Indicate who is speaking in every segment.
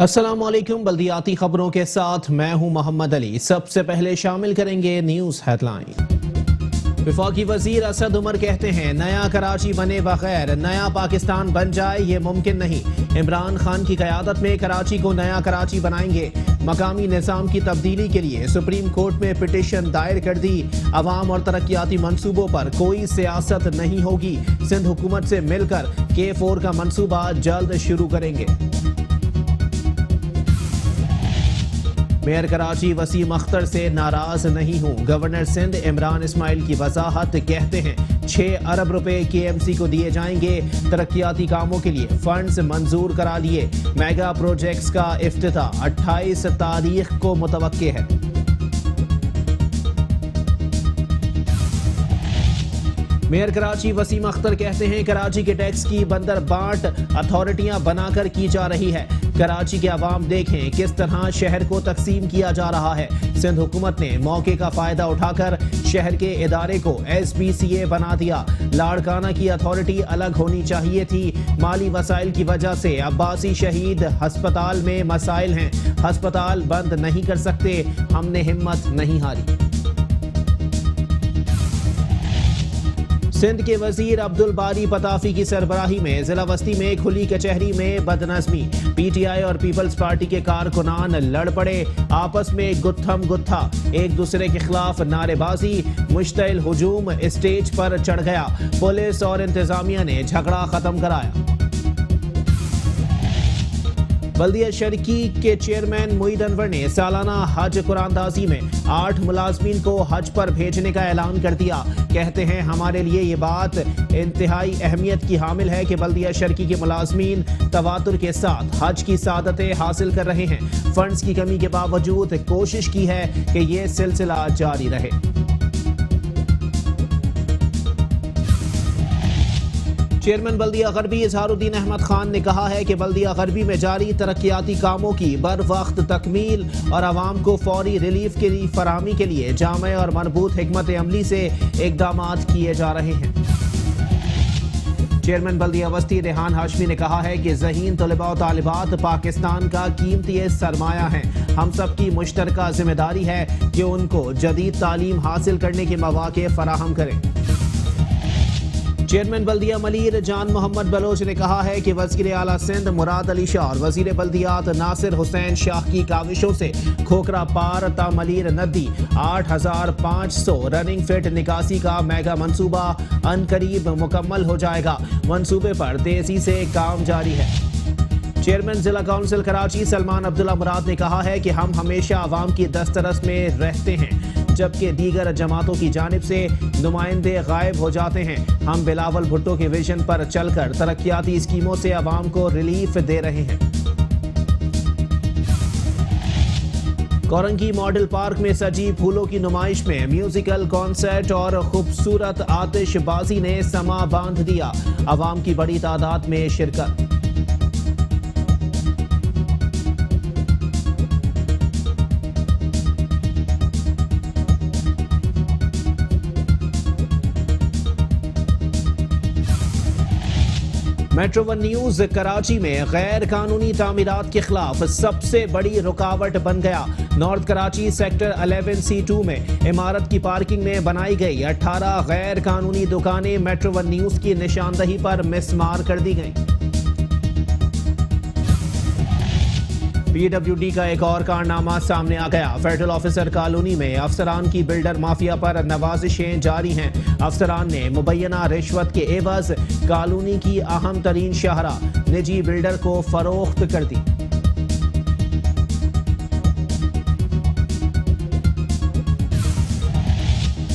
Speaker 1: अस्सलामुअलैकुम। बल्दियाती खबरों के साथ मैं हूं मोहम्मद अली। सबसे पहले शामिल करेंगे न्यूज हेडलाइन। वफाकी वजीर असद उमर कहते हैं नया कराची बने बगैर नया पाकिस्तान बन जाए ये मुमकिन नहीं। इमरान खान की क़यादत में कराची को नया कराची बनाएंगे। मकामी निज़ाम की तब्दीली के लिए सुप्रीम कोर्ट में पिटीशन दायर कर दी। अवाम और तरक्याती मंसूबों पर कोई सियासत नहीं होगी। सिंध हुकूमत से मिलकर K4 का मंसूबा जल्द शुरू करेंगे। मेयर कराची वसीम अख्तर से नाराज नहीं हूँ। गवर्नर सिंध इमरान इस्माइल की वजाहत, कहते हैं 6 अरब रुपए KMC को दिए जाएंगे। तरक्याती कामों के लिए फंड्स मंजूर करा लिए। मेगा प्रोजेक्ट्स का इफ्तिताह 28 तारीख को मुतवक्के है। मेयर कराची वसीम अख्तर कहते हैं कराची के टैक्स की बंदर बाट अथॉरिटियां बनाकर की जा रही है। कराची के अवाम देखें किस तरह शहर को तकसीम किया जा रहा है। सिंध हुकूमत ने मौके का फायदा उठाकर शहर के इदारे को SPCA बना दिया। लाड़काना की अथॉरिटी अलग होनी चाहिए थी। माली वसाइल की वजह से अब्बासी शहीद अस्पताल में मसाइल हैं। अस्पताल बंद नहीं कर सकते, हमने हिम्मत नहीं हारी। सिंध के वजीर अब्दुल बारी पताफी की सरबराही में जिला वस्ती में खुली कचहरी में बदनज़मी। PTI और पीपल्स पार्टी के कारकुनान लड़ पड़े। आपस में गुत्थम गुत्था, एक दूसरे के खिलाफ नारेबाजी, मुश्तइल हुजूम स्टेज पर चढ़ गया। पुलिस और इंतजामिया ने झगड़ा खत्म कराया। बल्दिया शर्की के चेयरमैन मुईद अनवर ने सालाना हज कुरानदाजी में 8 मुलाजमीन को हज पर भेजने का ऐलान कर दिया। कहते हैं हमारे लिए ये बात इंतहाई अहमियत की हामिल है कि बल्दिया शर्की के मुलाजमीन तवातुर के साथ हज की सादतें हासिल कर रहे हैं। फंड्स की कमी के बावजूद कोशिश की है कि ये सिलसिला जारी रहे। चेयरमैन बल्दिया गरबी इजहारुद्दीन अहमद खान ने कहा है कि बल्दिया गरबी में जारी तरक्याती कामों की बर वक्त तकमील और आवाम को फौरी रिलीफ की फराहमी के लिए जामे और मरबूत हिकमत अमली से इक़दामात किए जा रहे हैं। चेयरमैन बल्दिया वस्ती रेहान हाशमी ने कहा है कि ज़हीन तलबा और तालिबात पाकिस्तान का कीमती सरमाया है। हम सब की मुश्तरका जिम्मेदारी है कि उनको जदीद तालीम हासिल करने के मौके फराहम करें। चेयरमैन बल्दिया मलीर जान मोहम्मद बलोच ने कहा है कि वज़ीर आला सिंध मुराद अली शाह और वज़ीर बल्दियात नासिर हुसैन शाह की काविशों से खोखरा पार ता मलीर नदी 8500 रनिंग फिट निकासी का मेगा मंसूबा अनकरीब मुकम्मल हो जाएगा। मंसूबे पर तेजी से काम जारी है। चेयरमैन जिला काउंसिल कराची सलमान अब्दुल्ला मुराद ने कहा है कि हम हमेशा आवाम की दस्तरस में रहते हैं, जबकि दीगर जमातों की जानिब से नुमाइंदे गायब हो जाते हैं। हम बिलावल भुट्टो के विजन पर चलकर तरक्याती स्कीमों से आवाम को रिलीफ दे रहे हैं। कोरंगी मॉडल पार्क में सजी फूलों की नुमाइश में म्यूजिकल कॉन्सर्ट और खूबसूरत आतिशबाजी ने समा बांध दिया। आवाम की बड़ी तादाद में शिरकत। मेट्रो वन न्यूज कराची में गैर कानूनी तामीरात के खिलाफ सबसे बड़ी रुकावट बन गया। नॉर्थ कराची सेक्टर 11C2 में इमारत की पार्किंग में बनाई गई 18 गैर कानूनी दुकानें मेट्रो वन न्यूज की निशानदही पर मिसमार कर दी गई। PWD का एक और कारनामा सामने आ गया। फेडरल ऑफिसर कॉलोनी में अफसरान की बिल्डर माफिया पर नवाजिशें जारी हैं। अफसरान ने मुबैना रिश्वत के एवज कॉलोनी की अहम तरीन शाहरा निजी बिल्डर को फरोख्त कर दी।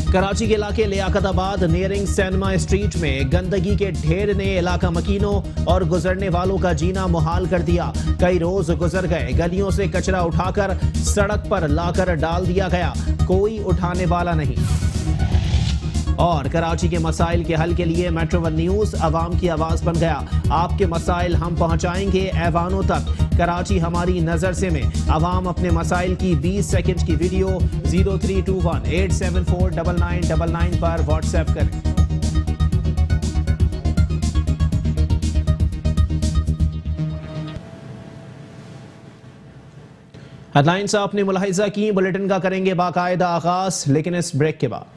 Speaker 1: कराची के इलाके लियाकताबाद नियरिंग सिनेमा स्ट्रीट में गंदगी के ढेर ने इलाका मकीनों और गुजरने वालों का जीना मुहाल कर दिया। कई रोज गुजर गए, गलियों से कचरा उठाकर सड़क पर लाकर डाल दिया गया, कोई उठाने वाला नहीं। और कराची के मसाइल के हल के लिए मेट्रो वन न्यूज आवाम की आवाज बन गया। आपके मसाइल हम पहुंचाएंगे ऐवानों तक। कराची हमारी नजर से में आवाम अपने मसाइल की 20 सेकंड की वीडियो 0321-874-9999 पर व्हाट्सएप करें। हेडलाइंस आपने मुलाहिजा की, बुलेटिन का करेंगे बाकायदा आगाज, लेकिन इस ब्रेक के बाद।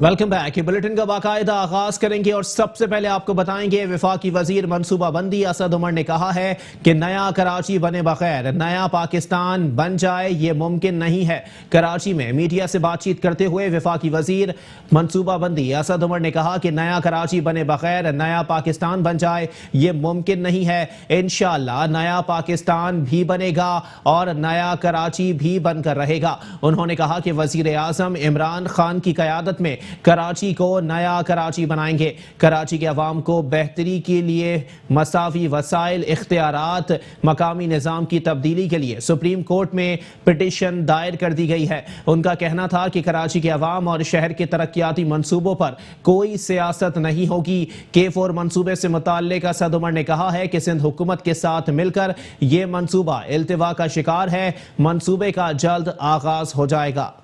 Speaker 1: Welcome back. बुलेटिन का बाकायदा आगाज करेंगे और सबसे पहले आपको बताएंगे वफाकी वजीर मनसूबाबंदी असद उमर ने कहा है कि नया कराची बने बगैर नया पाकिस्तान बन जाए ये मुमकिन नहीं है। कराची में मीडिया से बातचीत करते हुए वफाकी वजीर मनसूबाबंदी असद उमर ने कहा कि नया कराची बने बगैर नया पाकिस्तान बन जाए ये मुमकिन नहीं है। इंशाअल्लाह नया पाकिस्तान भी बनेगा और नया कराची भी बनकर रहेगा। उन्होंने कहा कि वजीर आजम इमरान खान की क़यादत में कराची को नया कराची बनाएंगे। कराची के अवाम को बेहतरी के लिए मसावी वसाइल, इख्तियारात, मकामी निज़ाम की तब्दीली के लिए सुप्रीम कोर्ट में पिटिशन दायर कर दी गई है। उनका कहना था कि कराची के अवाम और शहर के तरक्याती मंसूबों पर कोई सियासत नहीं होगी। K4 मंसूबे से मुताल्लिक असद उमर ने कहा है कि सिंध हुकूमत के साथ मिलकर ये मंसूबा इल्तिवा का शिकार है। मंसूबे का जल्द आगाज हो जाएगा।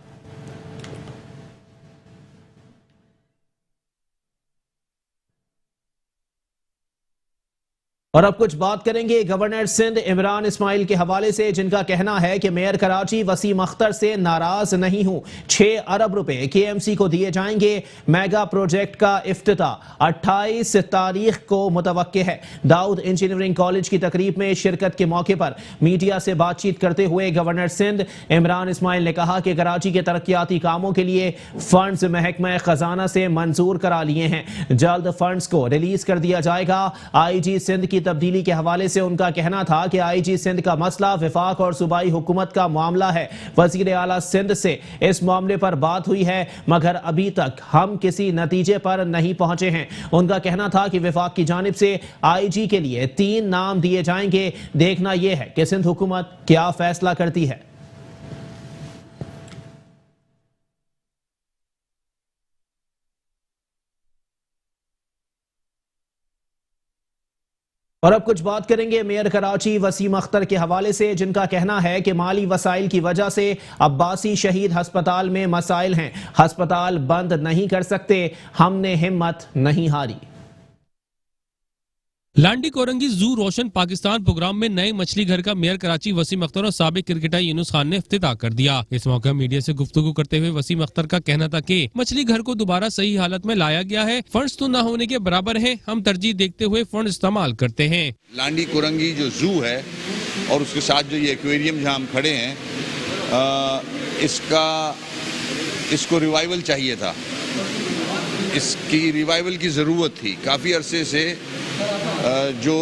Speaker 1: और अब कुछ बात करेंगे गवर्नर सिंध इमरान इस्माइल के हवाले से, जिनका कहना है कि मेयर कराची वसीम अख्तर से नाराज नहीं हूं। 6 अरब रुपए KMC को दिए जाएंगे। मेगा प्रोजेक्ट का इफ्तिताह 28 तारीख को मुतवक्के है। दाऊद इंजीनियरिंग कॉलेज की तकरीब में शिरकत के मौके पर मीडिया से बातचीत करते हुए गवर्नर सिंध इमरान इस्माइल ने कहा कि कराची के तरक्याती कामों के लिए फंड्स महकमा खजाना से मंजूर करा लिए हैं। जल्द फंड्स को रिलीज कर दिया जाएगा। IG सिंध की तब्दीली के हवाले से उनका कहना था कि IG सिंध का मसला विफाक और सूबाई हुकूमत का मामला है। वजीर आला सिंध से इस मामले पर बात हुई है मगर अभी तक हम किसी नतीजे पर नहीं पहुंचे हैं। उनका कहना था कि विफाक की जानिब से IG के लिए 3 नाम दिए जाएंगे। देखना यह है कि सिंध हुकूमत क्या फैसला करती है। और अब कुछ बात करेंगे मेयर कराची वसीम अख्तर के हवाले से, जिनका कहना है कि माली वसाइल की वजह से अब्बासी शहीद अस्पताल में मसाइल हैं। अस्पताल बंद नहीं कर सकते, हमने हिम्मत नहीं हारी।
Speaker 2: लांडी कोरंगी जू रोशन पाकिस्तान प्रोग्राम में नए मछली घर का मेयर कराची वसीम अख्तर और साबिक क्रिकेटर यूनुस खान ने इफ्तिताह कर दिया। इस मौके मीडिया से गुफ्तगू करते हुए वसीम अख्तर का कहना था कि मछली घर को दोबारा सही हालत में लाया गया है। फंड्स तो न होने के बराबर हैं, हम तरजीह देखते हुए फंड इस्तेमाल करते हैं।
Speaker 3: लांडी कोरंगी जो जू है और उसके साथ जो ये एक्वेरियम जहाँ हम खड़े हैं, इसको रिवाइवल चाहिए था। इसकी रिवाइवल की ज़रूरत थी। काफ़ी अरसे से जो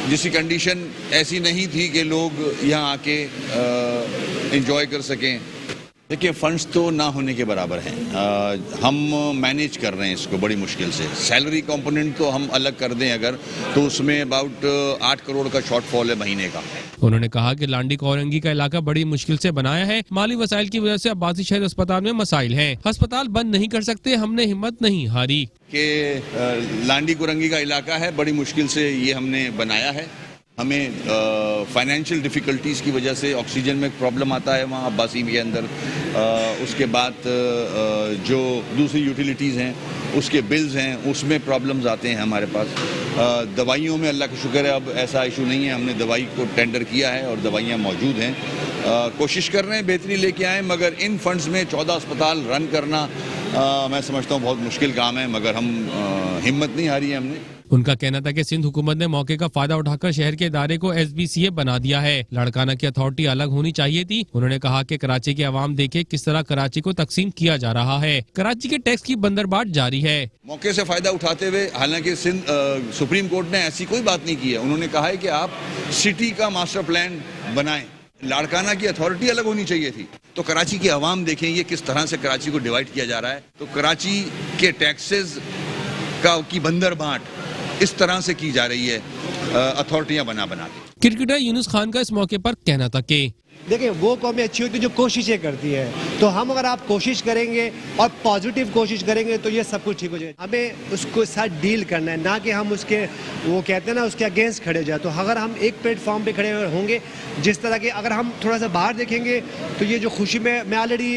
Speaker 3: जिसकी कंडीशन ऐसी नहीं थी कि लोग यहाँ आके एंजॉय कर सकें। देखिए, फंड्स तो ना होने के बराबर हैं। हम मैनेज कर रहे हैं इसको बड़ी मुश्किल से। सैलरी कंपोनेंट तो हम अलग कर दें अगर, तो उसमें अबाउट 8 करोड़ का शॉर्टफॉल है महीने का।
Speaker 2: उन्होंने कहा कि लांडी कोरंगी का इलाका बड़ी मुश्किल से बनाया है। माली वसाइल की वजह से अब्बासी शहर अस्पताल में मसाइल हैं। अस्पताल बंद नहीं कर सकते, हमने हिम्मत नहीं हारी।
Speaker 3: कि लांडी कोरंगी का इलाका है, बड़ी मुश्किल से ये हमने बनाया है। हमें फाइनेंशियल डिफ़िकल्टीज़ की वजह से ऑक्सीजन में प्रॉब्लम आता है वहाँ अब्बासी के अंदर। उसके बाद जो दूसरी यूटिलिटीज़ हैं उसके बिल्स हैं, उसमें प्रॉब्लम्स आते हैं हमारे पास। दवाइयों में अल्लाह का शुक्र है अब ऐसा इशू नहीं है। हमने दवाई को टेंडर किया है और दवाइयाँ मौजूद हैं। कोशिश कर रहे हैं बेहतरी लेके आएँ, मगर इन फंड्स में 14 अस्पताल रन करना मैं समझता हूँ बहुत मुश्किल काम है, मगर हम हिम्मत नहीं हारी है हमने।
Speaker 2: उनका कहना था कि सिंध हुकूमत ने मौके का फायदा उठाकर शहर के इदारे को SBCA बना दिया है। लड़काना की अथॉरिटी अलग होनी चाहिए थी। उन्होंने कहा कि कराची के अवाम देखे किस तरह कराची को तकसीम किया जा रहा है। कराची के टैक्स की बंदरबाट जारी है।
Speaker 3: मौके से फायदा उठाते हुए, हालांकि सिंध सुप्रीम कोर्ट ने ऐसी कोई बात नहीं की है। उन्होंने कहा है कि आप सिटी का मास्टर प्लान बनाएं। लाड़काना की अथॉरिटी अलग होनी चाहिए थी। तो कराची के अवाम देखें ये किस तरह से कराची को डिवाइड किया जा रहा है। तो कराची के टैक्सेस की बंदरबाट इस तरह से की जा रही है अथॉरिटियां बना के।
Speaker 2: क्रिकेटर यूनुस खान का इस मौके पर कहना था कि
Speaker 4: देखिए, वो कौमें अच्छी होती है जो कोशिशें करती है। तो हम अगर आप कोशिश करेंगे और पॉजिटिव कोशिश करेंगे तो ये सब कुछ ठीक हो जाएगा। हमें उसको साथ डील करना है, ना कि हम उसके वो कहते हैं ना उसके अगेंस्ट खड़े जाए। तो अगर हम एक प्लेटफॉर्म पे खड़े होंगे, जिस तरह के अगर हम थोड़ा सा बाहर देखेंगे तो ये जो खुशी में मैं ऑलरेडी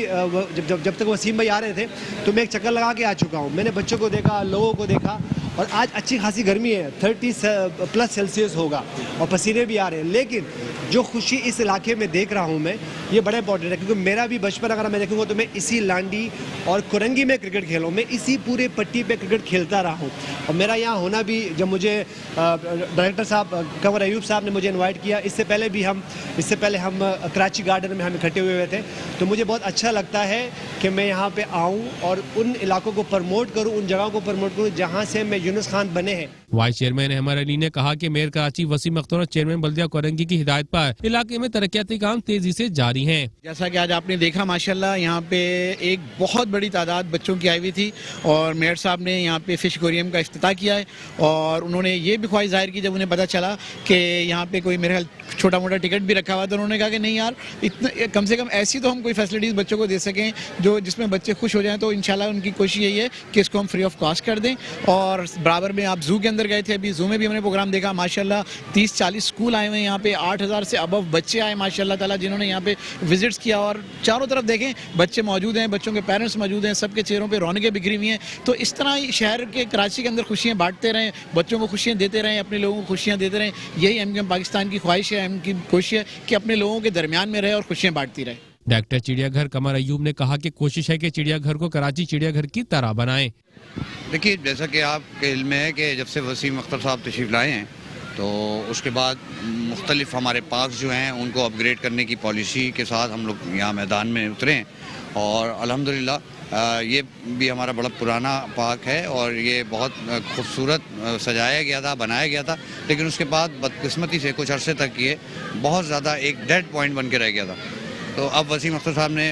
Speaker 4: जब तक वसीम भाई आ रहे थे तो मैं एक चक्कर लगा के आ चुका हूँ। मैंने बच्चों को देखा, लोगों को देखा, और आज अच्छी खासी गर्मी है, 30+ सेल्सियस होगा और पसीने भी आ रहे हैं, लेकिन जो खुशी इस इलाके में देख रहा हूँ मैं, ये बड़ा इंपॉर्टेंट है, क्योंकि मेरा भी बचपन अगर मैं देखूँगा तो मैं इसी लांडी और कुरंगी में क्रिकेट खेला हूँ, मैं इसी पूरे पट्टी पे क्रिकेट खेलता रहा हूँ। और मेरा यहाँ होना भी, जब मुझे डायरेक्टर साहब कंवर अयूब साहब ने मुझे इनवाइट किया, इससे पहले हम कराची गार्डन में हम इकट्ठे हुए थे, तो मुझे बहुत अच्छा लगता है कि मैं यहाँ पे आऊँ और उन इलाकों को प्रमोट करूँ, उन जगहों को प्रमोट करूँ जहाँ से मैं यूनुस खान बने हैं।
Speaker 2: वाइस चेयरमैन अहमद अली ने कहा कि मेयर कराची वसीम अख्तर और चेयरमैन बल्दिया कोरंगी की हिदायत पर इलाके में तरक्याती काम तेजी से जारी हैं।
Speaker 5: जैसा कि आज आपने देखा माशाल्लाह यहाँ पे एक बहुत बड़ी तादाद बच्चों की आई हुई थी और मेयर साहब ने यहाँ पे फिश एक्वेरियम का इफ्तिताह किया है और उन्होंने ये भी ख्वाहिश जाहिर की जब उन्हें पता चला कि यहाँ पे कोई मेरे ख्याल छोटा मोटा टिकट भी रखा हुआ, तो उन्होंने कहा कि नहीं यार, इतना कम से कम ऐसी तो हम कोई फैसिलिटीज़ बच्चों को दे सकें जो जिसमें बच्चे खुश हो जाएं। तो इंशाल्लाह उनकी कोशिश यही है कि इसको हम फ्री ऑफ कॉस्ट कर दें। और बराबर में आप जू के अंदर गए थे, अभी जू में भी हमने प्रोग्राम देखा, माशाल्लाह 30-40 स्कूल आए हुए हैं यहाँ पे, 8000 से अबव बच्चे आए माशाल्लाह ताला जिन्होंने यहाँ पे विजिट्स किया। और चारों तरफ देखें बच्चे मौजूद हैं, बच्चों के पेरेंट्स मौजूद हैं, सबके चेहरों पे रौनकें बिखरी हुई हैं। तो इस तरह ही शहर के कराची के अंदर खुशियाँ बांटते रहें, बच्चों को खुशियाँ देते रहें, अपने लोगों को खुशियाँ देते रहें। यही MQM पाकिस्तान की ख्वाहिश है, की कोशिश है कि अपने लोगों के दरमियान में रहे और खुशियाँ बांटती रहे।
Speaker 2: डायरेक्टर चिड़ियाघर कमर अयूब ने कहा कि कोशिश है कि चिड़ियाघर को कराची चिड़ियाघर की तरह बनाएं।
Speaker 6: देखिए, जैसा कि आपके इल्म में है कि जब से वसीम अख्तर साहब तशरीफ़ लाए हैं तो उसके बाद मुख्तलिफ हमारे पार्क्स जो हैं उनको अपग्रेड करने की पॉलिसी के साथ हम लोग यहाँ मैदान में उतरे हैं और अल्हम्दुलिल्लाह ये भी हमारा बड़ा पुराना पार्क है और ये बहुत खूबसूरत सजाया गया था, बनाया गया था, लेकिन उसके बाद बदकिस्मती से कुछ अरसे तक ये बहुत ज़्यादा एक डेड पॉइंट बन के रह गया था। तो अब वसीम अख्तर साहब ने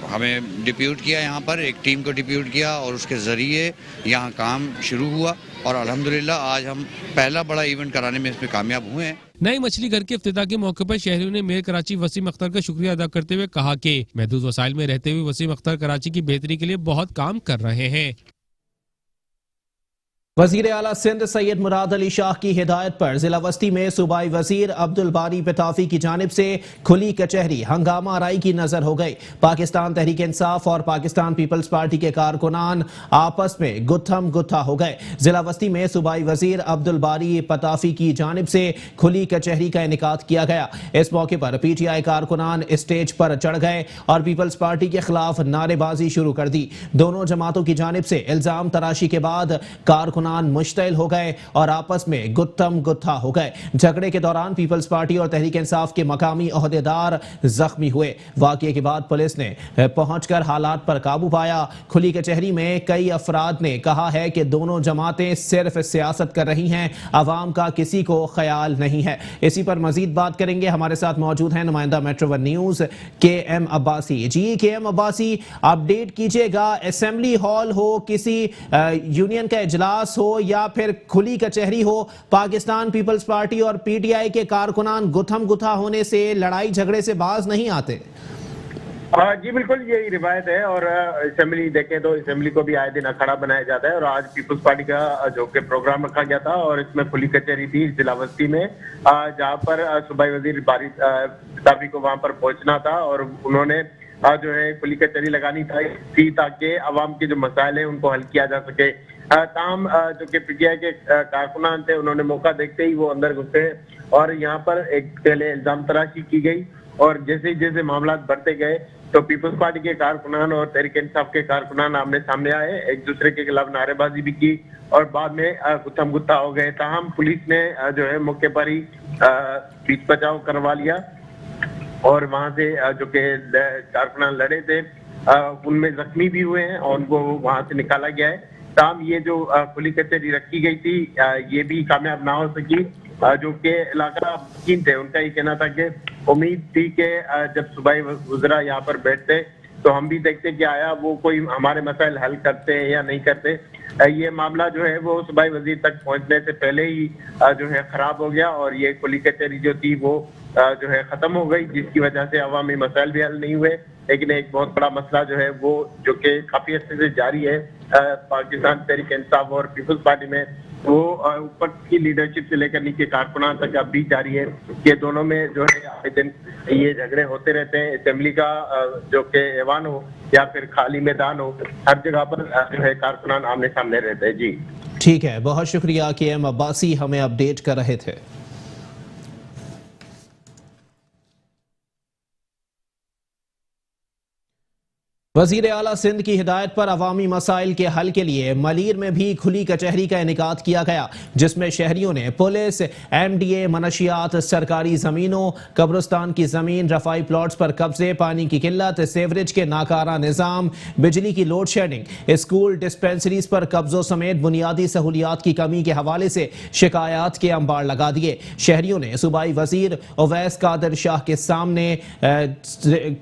Speaker 6: हमें डिप्यूट किया, यहाँ पर एक टीम को डिप्यूट किया और उसके ज़रिए यहाँ काम शुरू हुआ और अल्हम्दुलिल्लाह आज हम पहला बड़ा इवेंट कराने में इसमें कामयाब हुए हैं।
Speaker 2: नए मछली घर के इफ्तिताह के मौके पर शहरियों ने मेयर कराची वसीम अख्तर का शुक्रिया अदा करते हुए कहा कि महदूद वसाइल में रहते हुए वसीम अख्तर कराची की बेहतरी के लिए बहुत काम कर रहे हैं।
Speaker 1: वजीर आला सिंध सैयद मुराद अली शाह की हिदायत पर जिला वस्ती में सूबाई वजीर अब्दुल बारी पिताफी की जानिब से खुली कचहरी हंगामा आराई की नजर हो गई। पाकिस्तान तहरीक इंसाफ और पाकिस्तान पीपल्स पार्टी के कारकुनान आपस में गुत्थम गुत्था हो गए। जिला वस्ती में सूबाई वजीर अब्दुल बारी पिताफी की जानिब से खुली कचहरी का इनेकाद किया गया। इस मौके पर PTI कारकुनान स्टेज पर चढ़ गए और पीपल्स पार्टी के खिलाफ नारेबाजी शुरू कर दी। दोनों जमातों की जानिब से इल्जाम तराशी के बाद कारकुनान मुश्तइल हो गए और आपस में गुत्थम गुत्था हो गए। झगड़े के दौरान पीपल्स पार्टी और तहरीक इंसाफ के मकामी ओहदेदार जख्मी हुए। वाकये के बाद पुलिस ने पहुंचकर हालात पर काबू पाया। खुली कचहरी में कई अफराद ने कहा है कि दोनों जमातें सिर्फ सियासत कर रही हैं, अवाम का किसी को ख्याल नहीं है। इसी पर मजीद बात करेंगे, हमारे साथ मौजूद हैं नुमाइंदा metro one news KM Abbasi. Ji KM Abbasi, update कीजिएगा, असेंबली हॉल हो, किसी यूनियन का इजलास हो या फिर खुली कचहरी हो, पाकिस्तान पीपल्स पार्टी और PTI के कारकुनान गुत्थम गुत्था होने से, लड़ाई झगड़े से बाज नहीं आते।
Speaker 7: जी बिल्कुल, यही रिवायत है और असेंबली देखें तो असेंबली को भी आए दिन अखाड़ा बनाया जाता है और आज पीपल्स पार्टी का जो कि प्रोग्राम रखा गया था और इसमें खुली कचहरी थी जिला बस्ती में, जहां पर सूबाई वजीर बारी पिताफी को वहां पर पहुंचना था और उन्होंने जो है खुली कचहरी लगानी थी ताकि अवाम के जो मसाइल हैं उनको हल किया जा सके। ताम जो कि PTI के कारकुनान थे उन्होंने मौका देखते ही वो अंदर घुसे और यहाँ पर एक पहले इल्जाम तराशी की गई और जैसे जैसे मामला बढ़ते गए तो पीपल्स पार्टी के कारकुनान और तहरीक इंसाफ के कारकुनान आमने सामने आए, एक दूसरे के खिलाफ नारेबाजी भी की और बाद में गुत्थम गुत्था हो गए। ताहम पुलिस ने जो है मौके पर ही बीच बचाव करवा लिया और वहां से जो कि कारकुनान लड़े थे उनमें जख्मी भी हुए हैं और उनको वहां से निकाला गया है। ताहम ये जो खुली कचहरी रखी गई थी ये भी कामयाब ना हो सकी। जो कि इलाका मकीन थे उनका ये कहना था कि उम्मीद थी कि जब सूबाई वज़रा यहाँ पर बैठते तो हम भी देखते कि आया वो कोई हमारे मसाइल हल करते हैं या नहीं करते। ये मामला जो है वो सूबाई वजीर तक पहुंचने से पहले ही जो है खराब हो गया और ये खुली कचहरी जो थी वो जो है खत्म हो गई, जिसकी वजह से अवामी मसाइल भी हल नहीं हुए। लेकिन एक बहुत बड़ा मसला जो है वो जो कि काफी अर्से से जारी है पाकिस्तान तहरीक इंसाफ और पीपल्स पार्टी में, वो ऊपर की लीडरशिप से लेकर नीचे कारकुनान तक अब भी जारी है। ये दोनों में जो है आए दिन ये झगड़े होते रहते हैं। असेंबली का जो कि ऐवान हो या फिर खाली मैदान हो, हर जगह पर जो है कारकुनान आमने सामने रहते हैं। जी
Speaker 1: ठीक है, बहुत शुक्रिया KM अब्बासी हमें अपडेट कर रहे थे। वजीर आला सिंध की हिदायत पर अवामी मसाइल के हल के लिए मलीर में भी खुली कचहरी का इनेकाद किया गया, जिसमें शहरियों ने पुलिस, MDA, मनशियात, सरकारी जमीनों, कब्रिस्तान की जमीन, रफाई प्लॉट्स पर कब्जे, पानी की किल्लत, सेवरेज के नाकारा निजाम, बिजली की लोड शेडिंग, स्कूल डिस्पेंसरीज पर कब्जों समेत बुनियादी सहूलियात की कमी के हवाले से शिकायत के अंबार लगा दिए। शहरियों ने सूबाई वजीर उवैस कादिर शाह के सामने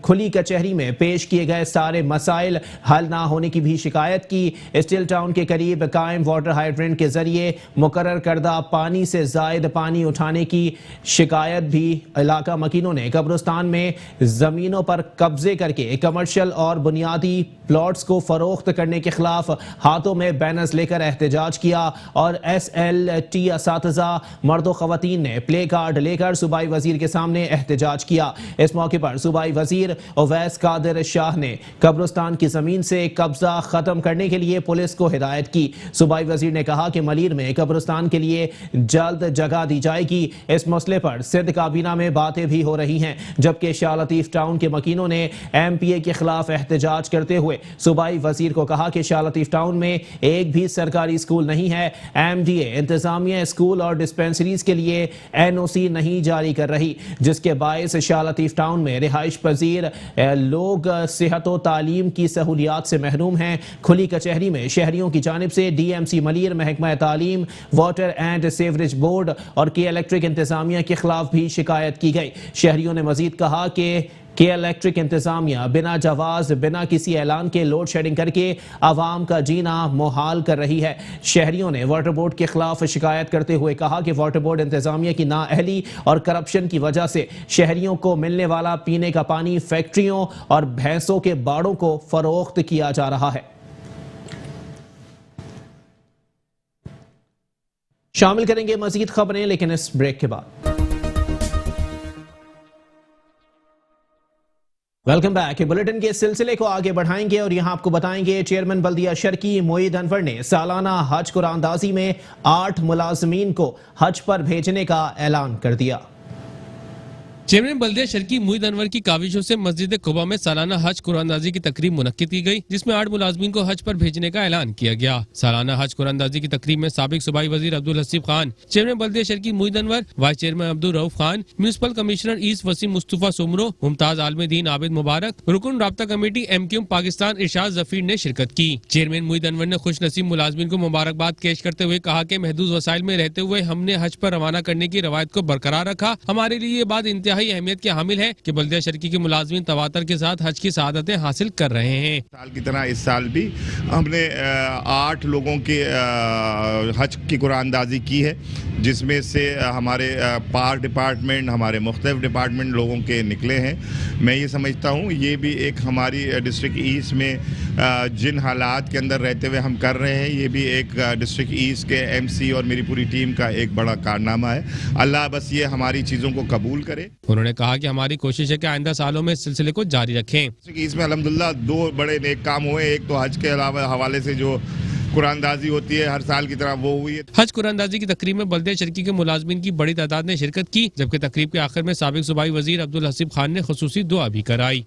Speaker 1: खुली कचहरी में पेश किए गए सारे मसाइल हल ना होने की भी शिकायत की। स्टील टाउन के करीब कायम वाटर हाइड्रेंट के जरिए मुकर्रर करदा पानी से जायद पानी उठाने की शिकायत भी इलाका मकीनों ने कब्रिस्तान में जमीनों पर कब्जे करके कमर्शियल और बुनियादी प्लॉट्स को फरोख्त करने के खिलाफ हाथों में बैनर्स लेकर एहतजाज किया और SLT असातिज़ा मर्दो खवातीन ने प्ले कार्ड लेकर सूबाई वजीर के सामने एहतजाज किया। इस मौके पर सूबाई वजीर उवैस कादिर शाह ने कब्रिस्तान की जमीन से कब्जा खत्म करने के लिए पुलिस को हिदायत की। सूबाई वजीर ने कहा कि मलीर में कब्रिस्तान के लिए जल्द जगह दी जाएगी। इस मसले पर सिंध काबीना में बातें भी हो रही हैं, जबकि शाह लतीफ टाउन के मकीनों ने MPA के खिलाफ एहतजाज करते हुए सूबाई वजीर को कहा कि शाह लतीफ टाउन में एक भी सरकारी स्कूल नहीं है। MDA इंतजामिया स्कूल और डिस्पेंसरीज के लिए NOC नहीं जारी कर रही, जिसके बायस शाह लतीफ टाउन में रिहाइश पजीर लोग सेहत और तालीम की सहूलियात से महरूम हैं। खुली कचहरी में शहरियों की जानिब से DMC मलीर, महकमा तालीम, वाटर एंड सेवरेज बोर्ड और के इलेक्ट्रिक इंतजामिया के खिलाफ भी शिकायत की गई। शहरियों ने मजीद कहा कि के इलेक्ट्रिक इंतजामिया बिना जवाज, बिना किसी ऐलान के लोड शेडिंग करके आवाम का जीना मुहाल कर रही है। शहरियों ने वाटर बोर्ड के खिलाफ शिकायत करते हुए कहा कि वाटर बोर्ड इंतजामिया की नाअहली और करप्शन की वजह से शहरियों को मिलने वाला पीने का पानी फैक्ट्रियों और भैंसों के बाड़ों को फरोख्त किया जा रहा है। शामिल करेंगे मजीद खबरें, लेकिन इस ब्रेक के बाद। Welcome back. बुलेटिन के सिलसिले को आगे बढ़ाएंगे और यहां आपको बताएंगे चेयरमैन बल्दिया शर्की मोईद अनवर ने सालाना हज कुरानदाजी में 8 मुलाजमीन को हज पर भेजने का ऐलान कर दिया।
Speaker 2: चेयरमैन बल्दिया शर्की मोईद अनवर की काविशों से मस्जिद कुबा में सालाना हज कुरानदाजी की तकरीब मुनक्किद की गई, जिसमें 8 मुलाजमीन को हज पर भेजने का ऐलान किया गया। सालाना हज कुरानदाजी की तकरीब में साबिक सूबाई वजीर अब्दुल हसीब खान, चेयरमैन बल्दिया शर्की Moid Anwar, vice chairman Abdul Rauf Khan, municipal commissioner east Waseem Mustafa Soomro, Mumtaz Alam Deen Abid Mubarak, रुकन राब्ता कमेटी MQM पाकिस्तान इरशाद जफीर ने शिरकत की। चेयरमैन मोईद अनवर ने खुश नसीब मुलाजमीन को मुबारकबाद पेश करते हुए कहा कि महदूद वसाइल में रहते हुए हमने हज पर रवाना करने की रवायत को बरकरार रखा। हमारे लिए ये बात इंतहाई अहमियत के हामिल है कि बल्दिया शर्की के मुलाजमीन तवातर के साथ हज की सआदतें हासिल कर रहे हैं।
Speaker 8: साल की तरह इस साल भी हमने 8 लोगों की हज की कुरानदाजी की है, जिसमें से हमारे पार डिपार्टमेंट, हमारे मुख्तलिफ डिपार्टमेंट लोगों के निकले हैं। मैं ये समझता हूँ ये भी एक हमारी डिस्ट्रिक्ट ईस्ट में जिन हालात के अंदर रहते हुए हम कर रहे हैं, ये भी एक डिस्ट्रिक्ट ईस्ट के MC और मेरी पूरी टीम का एक बड़ा कारनामा है। अल्लाह बस ये हमारी चीज़ों को कबूल करे।
Speaker 2: उन्होंने कहा कि हमारी कोशिश है कि आइंदा सालों में इस सिलसिले को जारी रखें।
Speaker 8: इसमें अल्हम्दुलिल्लाह 2 बड़े नेक काम हुए। एक तो हज के अलावा हवाले से जो कुरानदाजी होती है हर साल की तरह वो हुई है।
Speaker 2: हज कुरानदाजी की तकरीब में बल्दिया शर्की के मुलाजमीन की बड़ी तादाद ने शिरकत की, जबकि तकरीब के आखिर में साबिक सूबाई वजीर अब्दुल हसीब खान ने खुसूसी दुआ भी कराई।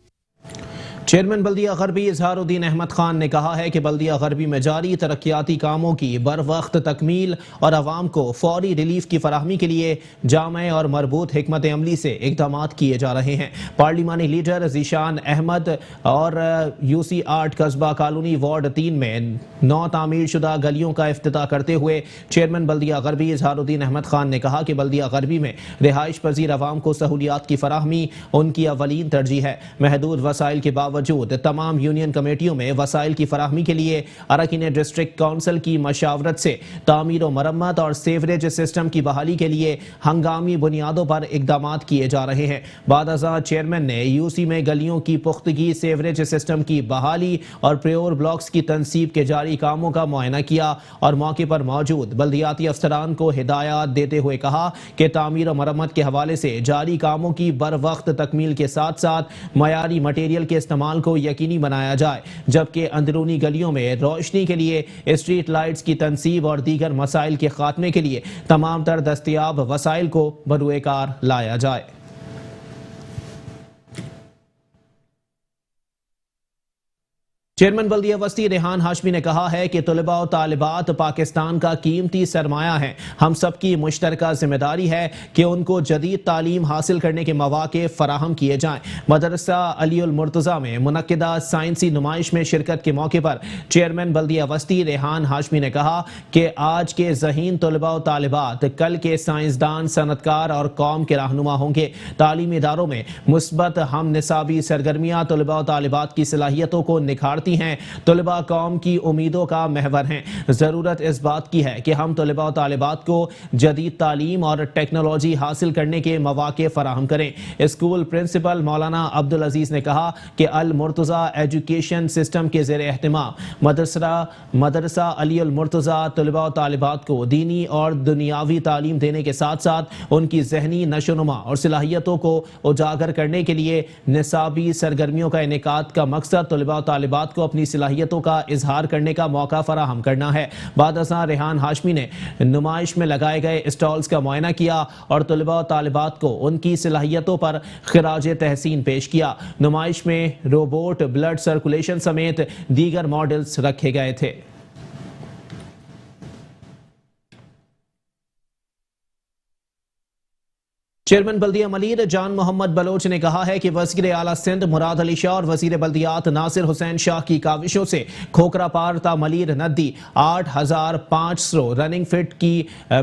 Speaker 1: चेयरमैन बल्दिया गरबी इजहारुद्दीन अहमद खान ने कहा है कि बल्दिया गरबी में जारी तरक्याती कामों की बर वक्त तकमील और आवाम को फौरी रिलीफ की फराहमी के लिए जामे और मरबूत हिकमत अमली से इकदाम किए जा रहे हैं। पार्लिमानी लीडर जीशान अहमद और UC 8 कस्बा कॉलोनी वार्ड 3 में 9 तामीर शुदा गलियों का इफ्तिताह करते हुए चेयरमैन बल्दिया गरबी इजहारुद्दीन अहमद खान ने कहा कि बल्दिया गरबी में रिहाइश पजीर आवाम को सहूलियात की फराहमी उनकी अवलीन तरजीह है। महदूद वसाइल के बावजूद तमाम यूनियन कमेटियों में वसाइल की फराहमी के लिए अरकान डिस्ट्रिक्ट काउंसिल की मशावरत से तामीर व मरम्मत और सेवरेज सिस्टम की बहाली के लिए हंगामी बुनियादों पर इकदाम किए जा रहे हैं। बादशाह चेयरमैन ने UC में गलियों की पुख्तगी, सेवरेज सिस्टम की बहाली और प्योर ब्लॉक्स की तनसीब के जारी कामों का मुआयना किया और मौके पर मौजूद बल्दियाती अफसरान को हिदायत देते हुए कहा कि तामीर और मरम्मत के हवाले से जारी कामों की बर वक्त तकमील के साथ साथ मयारी मटेरियल के इस्तेमाल इस्तेमाल को यकीनी बनाया जाए, जबकि अंदरूनी गलियों में रोशनी के लिए स्ट्रीट लाइट्स की तनसीब और दीगर मसाइल के खात्मे के लिए तमाम तर दस्तयाब वसाइल को बरूए कार लाया जाए। चेयरमैन बल्दिया वस्ती रेहान हाशमी ने कहा है कि तलबा और तालिबात पाकिस्तान का कीमती सरमाया है। हम सबकी मुश्तरका जिम्मेदारी है कि उनको जदीद तालीम हासिल करने के मौके फराहम किए जाएं। मदरसा अलीउल मुर्तज़ा में मुनक्किदा साइंसी नुमाइश में शिरकत के मौके पर चेयरमैन बल्दिया वस्ती रेहान हाशमी ने कहा कि आज के ज़हीन तलबा और तालिबात कल के साइंसदान, सनतकार और कौम के रहनुमा होंगे। तालीमी इदारों में मुस्बत हम निसाबी सरगर्मियाँ तलबा और तालिबात की सलाहियतों को निखारती हैं। तलबा कौम की उम्मीदों का महवर हैं। ज़रूरत इस बात की है कि हम तलबा और तालिबात को जदीद तालीम और टेक्नोलॉजी हासिल करने के मौके फराहम करें। स्कूल प्रिंसिपल मौलाना अब्दुल अजीज़ ने कहा कि अल मुर्तज़ा एजुकेशन सिस्टम के ज़ेर एहतिमाम मदरसा अलीउल मुर्तज़ा तलबा और तालिबात को दीनी और दुनियावी तालीम देने के साथ साथ उनकी ज़हनी नशोनुमा और सलाहियतों को उजागर करने के लिए निसाबी सरगर्मियों का इनेकाद का मकसद तलबा और तालिबात को अपनी सलाहियतों का इजहार करने का मौका फराहम करना है। बाद अज़ां रेहान हाशमी ने नुमाइश में लगाए गए स्टॉल्स का मुआयना किया और तलबा और तालिबात को उनकी सलाहियतों पर खिराज तहसीन पेश किया। नुमाइश में रोबोट, ब्लड सर्कुलेशन समेत दीगर मॉडल्स रखे गए थे। चेयरमैन बल्दिया मलीर जान मोहम्मद बलोच ने कहा है कि वज़ीर आला सिंध मुराद अली शाह और वज़ीर बल्दियात नासिर हुसैन शाह की काविशों से खोखरा पार ता मलीर नदी 8500 रनिंग फिट की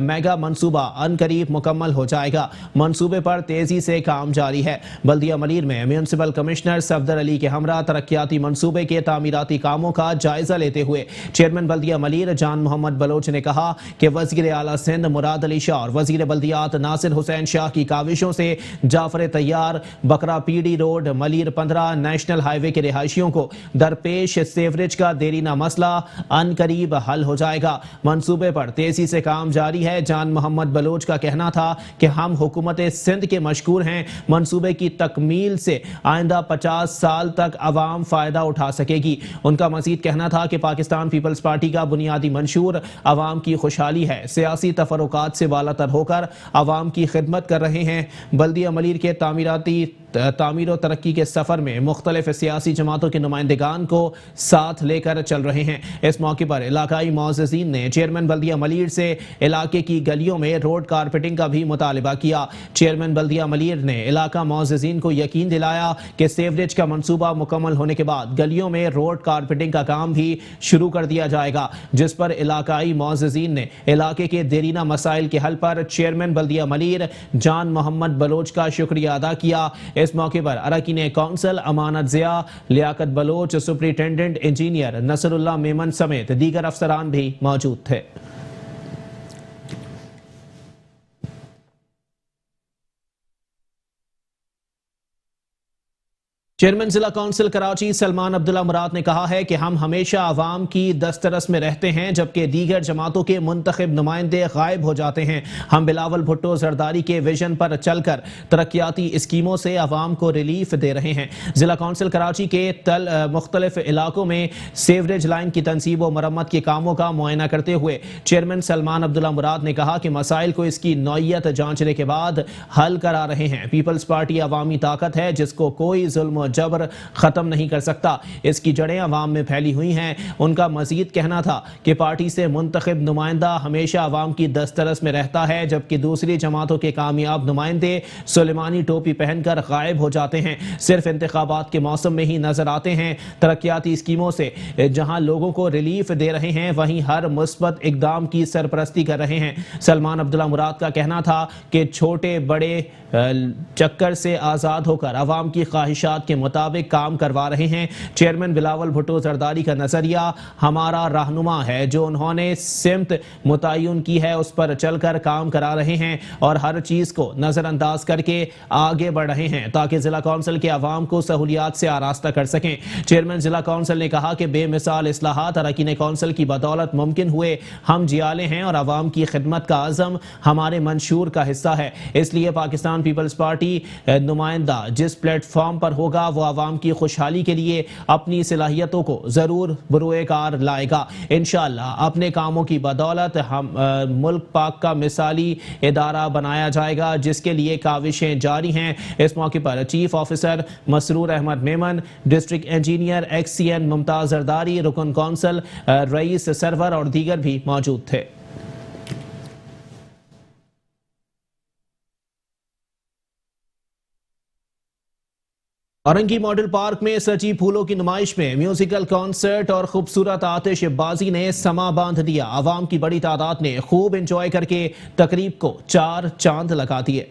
Speaker 1: मेगा मंसूबा अनकरीब मुकम्मल हो जाएगा। मंसूबे पर तेजी से काम जारी है। बल्दिया मलीर में म्यूनसिपल कमिश्नर सफदर अली के हमरा तरक्याती मंसूबे के तामीराती कामों का जायजा लेते हुए चेयरमैन बल्दिया मलीर जान मोहम्मद बलोच ने कहा कि वज़ीर आला सिंध मुराद अली शाह और वज़ीर बल्दियात नासिर हुसैन शाह की काविशों से जाफर तैयार, बकरा PD road, Malir 15 national highway के रिहायशियों को दरपेश सेवरेज का देरीना मसला अनकरीब हल हो जाएगा। मंसूबे पर तेजी से काम जारी है। जान मोहम्मद बलोच का कहना था कि हम हुकूमत सिंध के मशकूर हैं। मंसूबे की तकमील से आइंदा 50 साल तक अवाम फायदा उठा सकेगी। उनका मजीद कहना था कि पाकिस्तान पीपल्स पार्टी का बुनियादी मंशूर अवाम की खुशहाली है। सियासी तफरुकात से बालातर होकर अवाम की खिदमत कर रहे हैं। बल्दिया मलीर के तामीर और तरक्की के सफर में मुख्तलिफ सियासी जमातों के नुमाइंदगान को साथ लेकर चल रहे हैं। इस मौके पर इलाकाई मोअज़्ज़िज़ीन ने चेयरमैन बल्दिया मलीर से इलाके की गलियों में रोड कारपेटिंग का भी मुतालिबा किया। चेयरमैन बल्दिया मलीर ने इलाका मोअज़्ज़िज़ीन को यकीन दिलाया कि सेवरेज का मंसूबा मुकम्मल होने के बाद गलियों में रोड कारपेटिंग का काम भी शुरू कर दिया जाएगा, जिस पर इलाकाई मोअज़्ज़िज़ीन ने इलाके के देरीना मसाइल के हल पर चेयरमैन बल्दिया मलीर जान मोहम्मद बलोच का शुक्रिया अदा किया। इस मौके पर अरकान council Amanat Zia, Liaquat Baloch, superintendent engineer Nasrullah Memon समेत दीगर अफसरान भी मौजूद थे। चेयरमैन जिला काउंसिल कराची सलमान अब्दुल्ला मुराद ने कहा है कि हम हमेशा आवाम की दस्तरस में रहते हैं, जबकि दीगर जमातों के मुंतखब नुमाइंदे गायब हो जाते हैं। हम बिलावल भुट्टो जरदारी के विजन पर चलकर तरक्याती स्कीमों से आवाम को रिलीफ दे रहे हैं। जिला काउंसिल कराची के मुख्तलिफ इलाकों में सीवरेज लाइन की तनसीब व मरम्मत के कामों का मुआयना करते हुए चेयरमैन सलमान अब्दुल्ला मुराद ने कहा कि मसाइल को इसकी नौइयत जांचने के बाद हल करा रहे हैं। पीपल्स पार्टी अवामी ताकत है जिसको कोई जुल्म जबर खत्म नहीं कर सकता। इसकी जड़ें अवाम में फैली हुई हैं। उनका मजीद कहना था कि पार्टी से मुंतखब नुमाइंदा हमेशा अवाम की दस्तरस में रहता है, जबकि दूसरी जमातों के कामयाब नुमाइंदे सुलेमानी टोपी पहनकर गायब हो जाते हैं, सिर्फ इंतखाबात के मौसम में ही नजर आते हैं। तरक्याती स्कीमों से जहां लोगों को रिलीफ दे रहे हैं, वहीं हर मुस्बत इकदाम की सरपरस्ती कर रहे हैं। सलमान अब्दुल्ला मुराद का कहना था कि छोटे बड़े चक्कर से आज़ाद होकर अवाम की ख्वाहिशात के मुताबिक काम करवा रहे हैं। चेयरमैन बिलावल भुट्टो जरदारी का नजरिया हमारा रहनुमा है, जो उन्होंने सिमत मुतय्यन की है उस पर चलकर काम करा रहे हैं और हर चीज को नजरअंदाज करके आगे बढ़ रहे हैं ताकि जिला काउंसिल के अवाम को सहूलियात से आरास्ता कर सकें। चेयरमैन जिला काउंसिल ने कहा कि बेमिसाल इस्लाहात अरकान काउंसिल की बदौलत मुमकिन हुए। हम जियाले हैं और अवाम की खिदमत का आज़म हमारे मंशूर का हिस्सा है। इसलिए पाकिस्तान पीपल्स पार्टी नुमाइंदा जिस प्लेटफॉर्म पर होगा वो आवाम की खुशहाली के लिए अपनी सलाहियतों को ज़रूर बरूए कार लाएगा। इंशाअल्लाह अपने कामों की बदौलत हम मुल्क पाक का मिसाली इदारा बनाया जाएगा, जिसके लिए काविशें जारी हैं। इस मौके पर chief officer Masroor Ahmed Memon, district engineer XCN Mumtaz Zardari, रुकन कौंसल रईस सरवर और दीगर भी मौजूद थे। औरंगी मॉडल पार्क में सजी फूलों की नुमाइश में म्यूजिकल कॉन्सर्ट और खूबसूरत आतिशबाजी ने समा बांध दिया। आवाम की बड़ी तादाद ने खूब एंजॉय करके तकरीब को 4 चांद लगा दिए।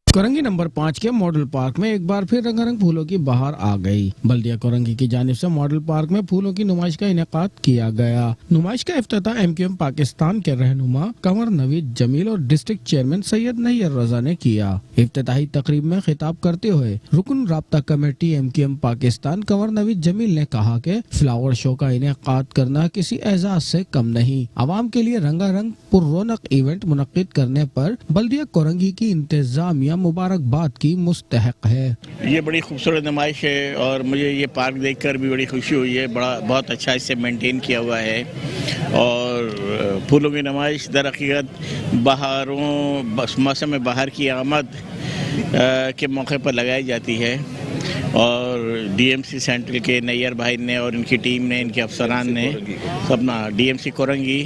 Speaker 9: कोरंगी नंबर 5 के मॉडल पार्क में एक बार फिर रंगारंग फूलों की बहार आ गई। बल्दिया कोरंगी की जानिब से मॉडल पार्क में फूलों की नुमाइश का इनेकाद किया गया। नुमाइश का इफ्तिताह MQM पाकिस्तान के रहनुमा कंवर नवीद जमील और डिस्ट्रिक्ट चेयरमैन सैयद नैयर रजा ने किया। इफ्तिताही तकरीब में खिताब करते हुए रुकन राब्ता कमेटी MQM पाकिस्तान कंवर नवीद जमील ने कहा कि फ्लावर शो का इनेकाद करना किसी एजाज से कम नहीं। आवाम के लिए रंगारंग पुररौनक इवेंट मुनक्किद करने पर बल्दिया कोरंगी की इंतजामिया मुबारकबाद की मुस्तहक है।
Speaker 5: ये बड़ी खूबसूरत नुमाइश है और मुझे ये पार्क देखकर भी बड़ी खुशी हुई है। बहुत अच्छा इससे मेंटेन किया हुआ है और फूलों की नुमाइश दर हकीकत बहारों मौसम बहार की आमद के मौके पर लगाई जाती है और DMC सेंट्रल के नैयर भाई ने और इनकी टीम ने, इनके अफसरान ने, सबना DMC कोरंगी